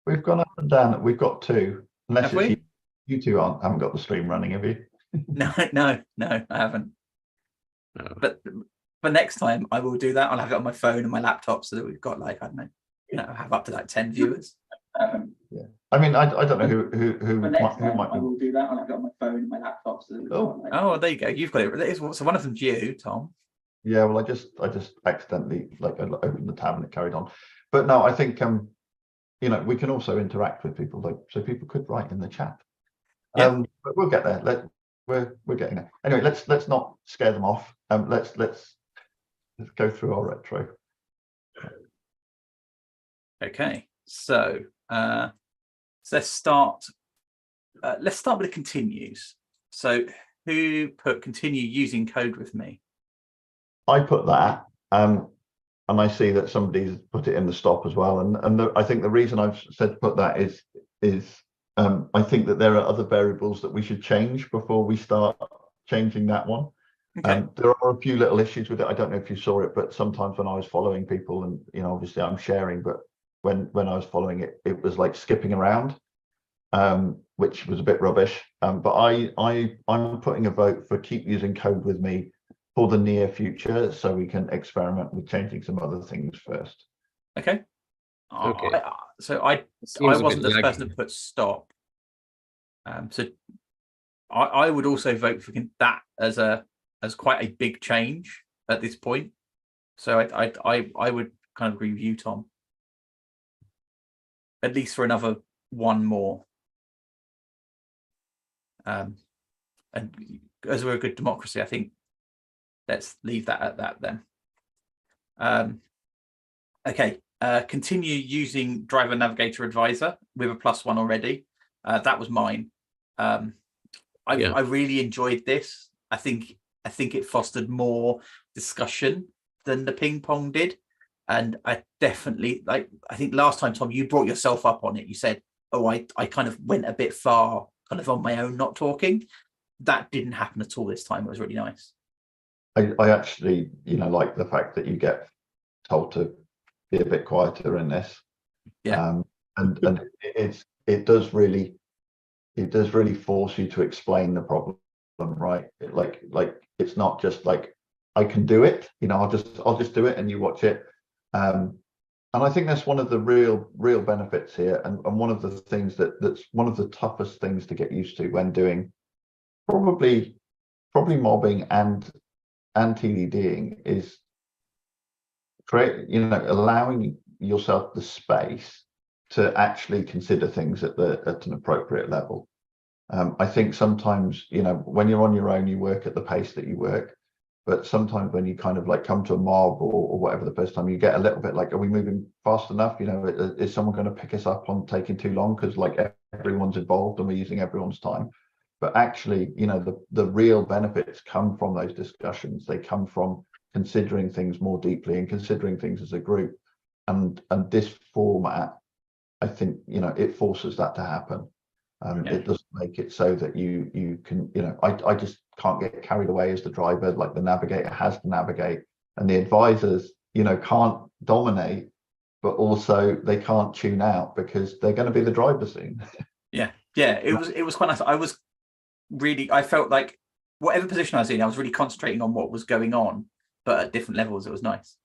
We've gone up and down. We've got 2. Unless Have it's we? you 2 haven't got the stream running, have you? No, I haven't. No. But next time I will do that. I'll have it on my phone and my laptop so that we've got like, I don't know, have up to like 10 viewers. Yeah. I mean, I don't know who But might next time be. I will do that. I'll have it on my phone and my laptop so that we've Oh. got like, oh, there you go. You've got it. So one of them's you, Tom. Yeah, well, I just accidentally I opened the tab and it carried on. But no, I think we can also interact with people, like so people could write in the chat. Yeah. But we'll get there. We're getting there. Anyway, let's not scare them off. Let's go through our retro. Okay, so let's start. Let's start with the continues. So who put continue using code with me? I put that, and I see that somebody's put it in the stop as well. And I think the reason I've said put that is I think that there are other variables that we should change before we start changing that one. Okay. There are a few little issues with it. I don't know if you saw it, but sometimes when I was following people, and obviously I'm sharing, but when I was following it, it was like skipping around, which was a bit rubbish. But I'm putting a vote for keep using code with me for the near future, so we can experiment with changing some other things first. Okay. Okay. I wasn't the person that put stop. So I would also vote for that as quite a big change at this point. So I would kind of agree with you, Tom. At least for another one more. And as we're a good democracy, I think let's leave that at that then. Okay. Continue using driver navigator advisor with a +1 already. That was mine. I really enjoyed this. I think it fostered more discussion than the ping pong did. And I definitely I think last time, Tom, you brought yourself up on it. You said, oh, I kind of went a bit far kind of on my own, not talking. That didn't happen at all this time. It was really nice. I actually, like the fact that you get told to be a bit quieter in this. Yeah. And it does really force you to explain the problem, right? Like it's not just like I can do it, I'll just do it and you watch it. And I think that's one of the real benefits here, and one of the things that's one of the toughest things to get used to when doing probably mobbing and TDDing is allowing yourself the space to actually consider things at an appropriate level. I think sometimes, when you're on your own, you work at the pace that you work, but sometimes when you kind of like come to a mob or whatever the first time, you get a little bit like, are we moving fast enough? Is someone going to pick us up on taking too long? Because like everyone's involved and we're using everyone's time. But actually, the real benefits come from those discussions. They come from considering things more deeply and considering things as a group. And this format, I think, it forces that to happen. It doesn't make it so that you can, I just can't get carried away as the driver. Like the navigator has to navigate, and the advisors, can't dominate, but also they can't tune out because they're going to be the driver soon. Yeah, it was quite nice. I felt like whatever position I was in, I was really concentrating on what was going on, but at different levels, it was nice.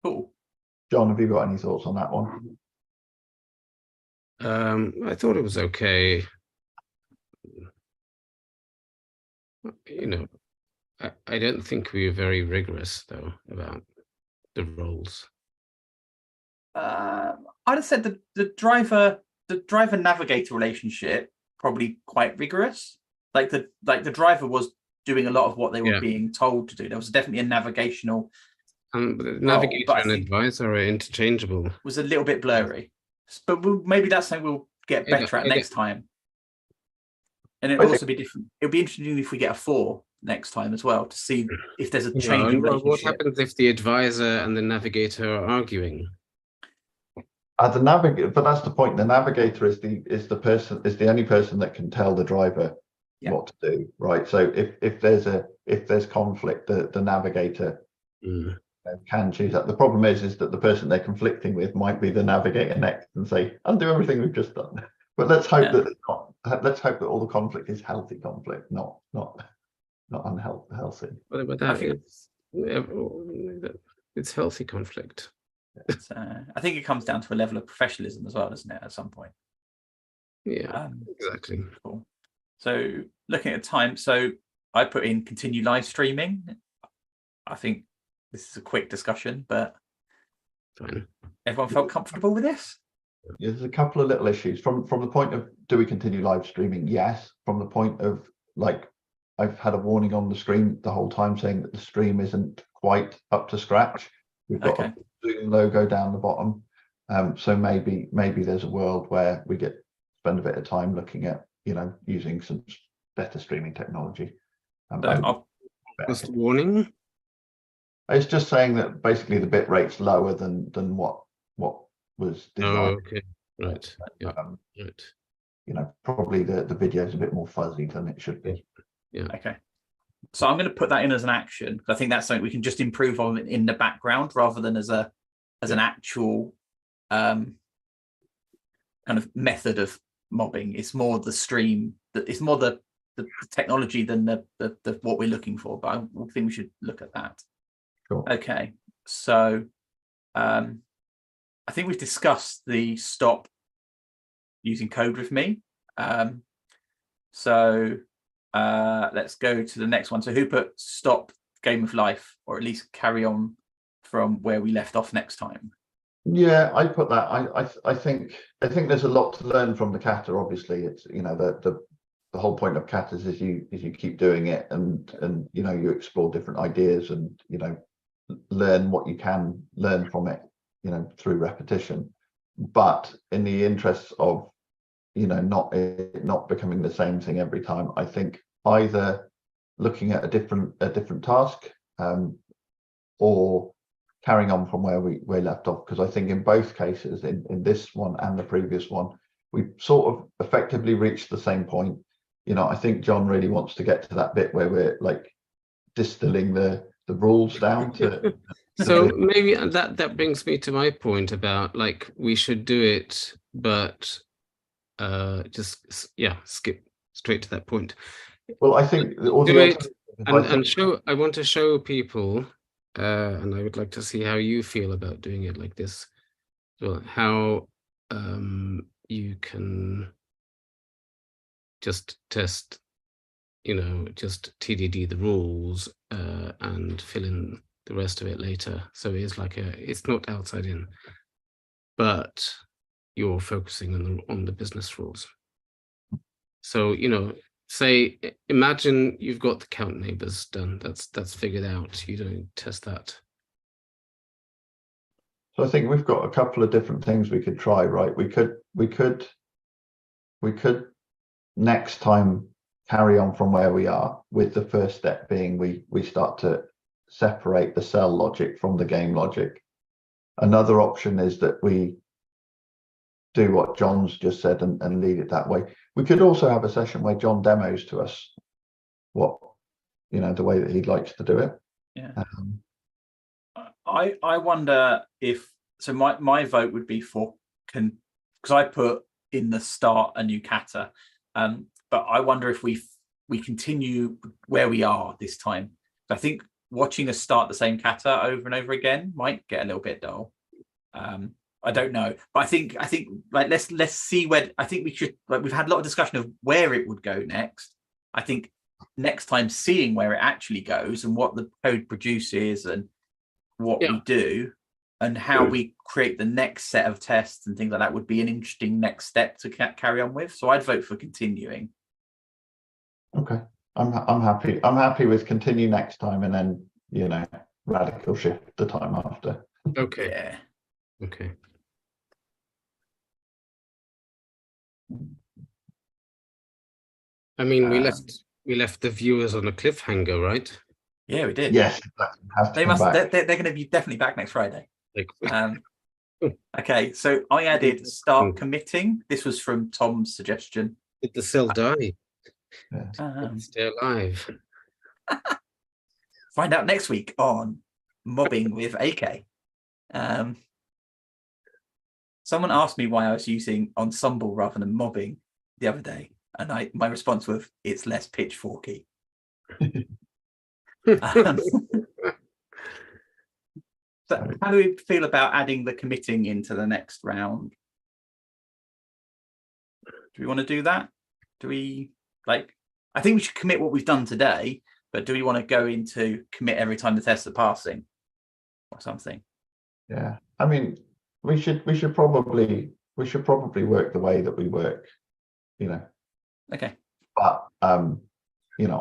Cool. John, have you got any thoughts on that one? I thought it was okay. I don't think we were very rigorous though about the roles. I'd have said the driver navigator relationship probably quite rigorous. Like the driver was doing a lot of what they were being told to do. There was definitely a navigational. The navigator and advisor are interchangeable. Was a little bit blurry, but maybe that's something we'll get better at next time. And it'll also be different. It'll be interesting if we get a 4 next time as well to see if there's a change in relationship. What happens if the advisor and the navigator are arguing? The navigator, but that's the point. The navigator is the only person that can tell the driver, what to do, right? So if there's conflict, the navigator can choose that. The problem is that the person they're conflicting with might be the navigator next and say, undo everything we've just done. But let's hope that all the conflict is healthy conflict, not unhealthy. But that it's healthy conflict. I think it comes down to a level of professionalism as well, doesn't it, at some point? Yeah, exactly. Cool. So looking at time, so I put in continue live streaming. I think this is a quick discussion, but fine. Everyone felt comfortable with this? There's a couple of little issues from the point of, do we continue live streaming? Yes. From the point of, like, I've had a warning on the screen the whole time saying that the stream isn't quite up to scratch. We've got a Zoom logo down the bottom. So maybe there's a world where we spend a bit of time looking at, using some better streaming technology. What's the warning? It's just saying that basically the bit rate's lower than what was designed. Oh, okay. Right. Yeah. Right. Probably the video is a bit more fuzzy than it should be. Yeah. Okay. So I'm going to put that in as an action. I think that's something we can just improve on in the background rather than as an actual kind of method of mobbing. It's more the stream. It's more the technology than the what we're looking for. But I think we should look at that. Sure. Okay. So I think we've discussed the stop using code with me. So let's go to the next one. So who put stop game of life, or at least carry on from where we left off next time? Yeah, I put that. I think there's a lot to learn from the kata. Obviously, it's the whole point of katas is you keep doing it and you explore different ideas and learn what you can learn from it through repetition. But in the interests of not becoming the same thing every time, I think either looking at a different task or carrying on from where we left off, because I think in both cases, in this one and the previous one, we sort of effectively reached the same point. I think John really wants to get to that bit where we're like distilling the rules down to so maybe that brings me to my point about, like, we should do it, but just skip straight to that point. Well, I think do it and show. I want to show people, and I would like to see how you feel about doing it like this. So how you can just test, just TDD the rules and fill in the rest of it later. So it's like it's not outside in, but you're focusing on the business rules. So say, imagine you've got the count neighbors done. That's figured out. You don't test that. So I think we've got a couple of different things we could try, right? We could next time carry on from where we are, with the first step being we start to separate the cell logic from the game logic. Another option is that we do what John's just said and lead it that way. We could also have a session where John demos to us what the way that he likes to do it. Yeah. I wonder if my vote would be for because I put in the start a new kata, but I wonder if we continue where we are this time. I think watching us start the same kata over and over again might get a little bit dull. I don't know, but I think like let's see where. I think we should, like, we've had a lot of discussion of where it would go next. I think next time seeing where it actually goes and what the code produces and what we do and how we create the next set of tests and things like that would be an interesting next step to carry on with. So I'd vote for continuing. Okay, I'm happy. I'm happy with continue next time and then radical shift the time after. Okay. Yeah. Okay. I mean, we left the viewers on a cliffhanger, right? Yeah, we did. Yes, they must. They're going to be definitely back next Friday. Okay, so I added start committing. This was from Tom's suggestion. Did the cell die? Stay alive. Find out next week on mobbing with AK. Someone asked me why I was using ensemble rather than mobbing the other day, and my response was, it's less pitchforky. So how do we feel about adding the committing into the next round? Do we want to do that? Do we I think we should commit what we've done today, but do we want to go into commit every time the tests are passing or something? Yeah, I mean, we should probably work the way that we work, Okay. But I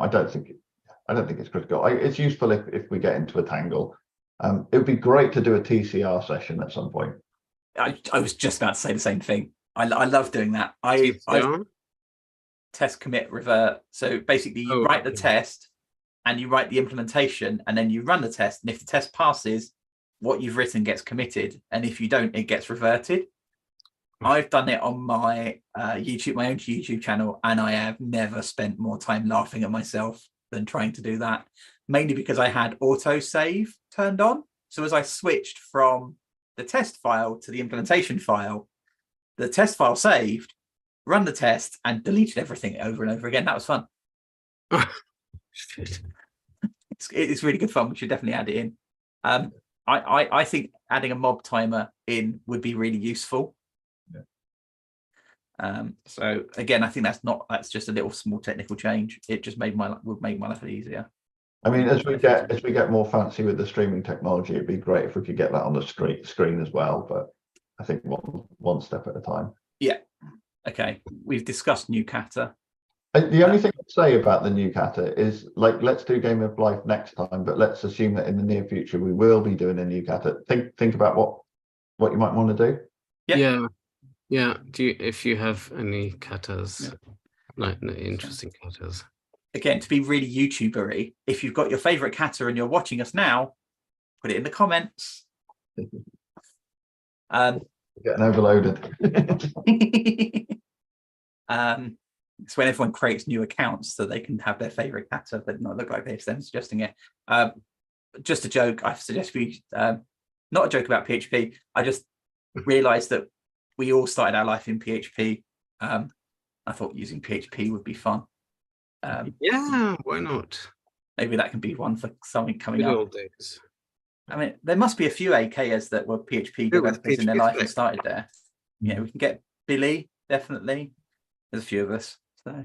don't think it's critical. It's useful if we get into a tangle. It would be great to do a TCR session at some point. I was just about to say the same thing. I love doing that. I test, commit, revert. So basically you write the test and you write the implementation and then you run the test. And if the test passes, what you've written gets committed. And if you don't, it gets reverted. I've done it on my my own YouTube channel, and I have never spent more time laughing at myself than trying to do that, mainly because I had auto save turned on. So as I switched from the test file to the implementation file, the test file saved, run the test, and deleted everything over and over again. That was fun. It's really good fun. We should definitely add it in. I think adding a mob timer in would be really useful. So again, I think that's just a little small technical change. It just would make my life easier. I mean, as we get more fancy with the streaming technology, it'd be great if we could get that on the screen as well. But I think one step at a time. Yeah. Okay. We've discussed new kata. The only thing I'd say about the new kata is, let's do Game of Life next time, but let's assume that in the near future we will be doing a new kata. Think about what you might want to do. Yeah. If you have any katas, interesting katas. Again, to be really YouTuber-y, if you've got your favorite kata and you're watching us now, put it in the comments. Getting overloaded. It's when everyone creates new accounts so they can have their favorite kata but not look like this, them suggesting it. Just a joke. I suggest we not a joke about PHP. I just realized that we all started our life in PHP. I thought using PHP would be fun. Yeah, why not? Maybe that can be one for something coming Good up. old days. I mean, there must be a few AKs that were PHP developers in their life and started there. Yeah, we can get Billy, definitely. There's a few of us. So,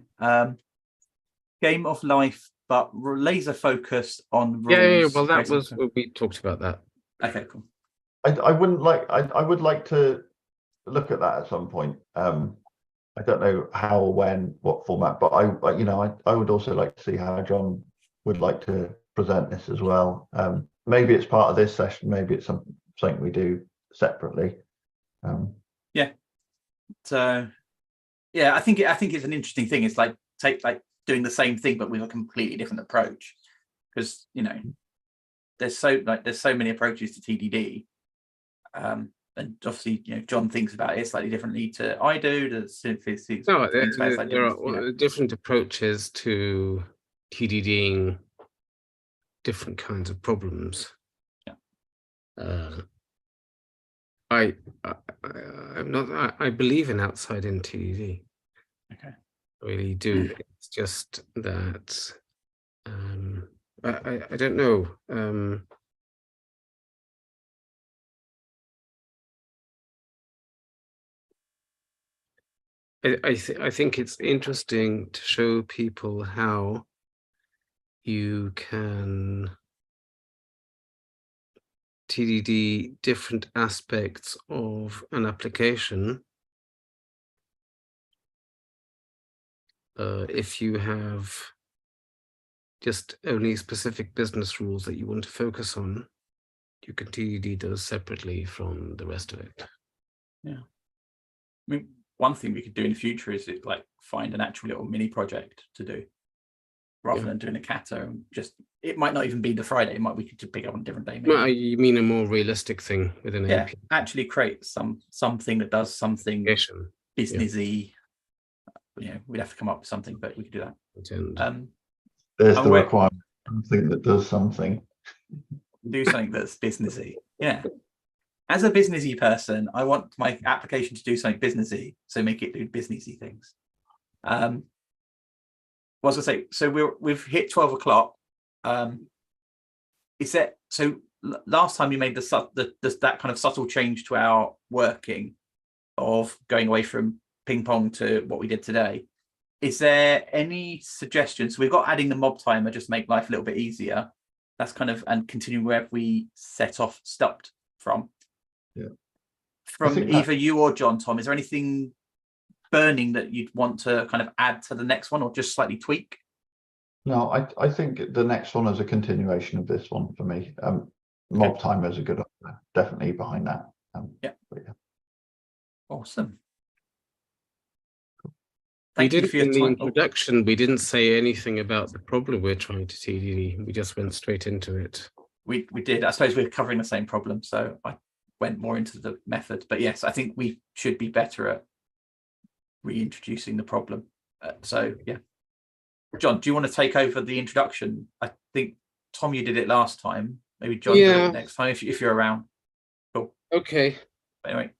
Game of Life, but laser focused on rules. Yeah. Well, that was we talked about that. Okay, cool. I would like to look at that at some point. I don't know how, when, what format, but I would also like to see how John would like to present this as well. Maybe it's part of this session, maybe it's something we do separately. So yeah, I think it's an interesting thing. It's like doing the same thing but with a completely different approach, because there's so many approaches to TDD. And obviously, John thinks about it slightly differently to I do. There are different approaches to TDDing different kinds of problems. Yeah. I'm not. I believe in outside-in TDD. Okay. I really do. It's just that I don't know. I think it's interesting to show people how you can TDD different aspects of an application if you have just only specific business rules that you want to focus on. You can TDD those separately from the rest of it. Yeah. I mean, one thing we could do in the future is find an actual little mini project to do rather than doing a kata. And it might not even be the Friday. We could just pick up on a different day. Maybe. No, you mean a more realistic thing within an API? Actually create something that does something businessy. we'd have to come up with something, but we could do that. Attend. There's I'm the aware- requirement. Something that does something. Do something that's businessy. Yeah. As a businessy person, I want my application to do something businessy, so make it do businessy things. What was I say? So we've hit 12 o'clock. Is that so? Last time you made that kind of subtle change to our working of going away from ping pong to what we did today. Is there any suggestions? We've got adding the mob timer, just make life a little bit easier. That's kind of, and continuing where we stopped from. Yeah. From either you or John, Tom, is there anything burning that you'd want to kind of add to the next one or just slightly tweak? No, I think the next one is a continuation of this one for me. Mob timer is a good idea, definitely behind that. Yeah. Awesome. We Thank you didn't for your in the time. introduction. We didn't say anything about the problem we're trying to TDD. We just went straight into it. We did. I suppose we're covering the same problem, so I went more into the method. But yes, I think we should be better at reintroducing the problem. So yeah, John, do you want to take over the introduction? I think Tom, you did it last time. Maybe John do it next time if you're around. Cool. Okay. Anyway,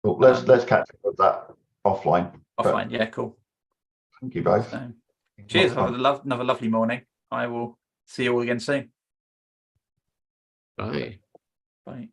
Cool. Let's catch up with that offline. Offline, yeah, cool. Thank you both. So, cheers. Have another lovely morning. I will see you all again soon. Bye. Bye.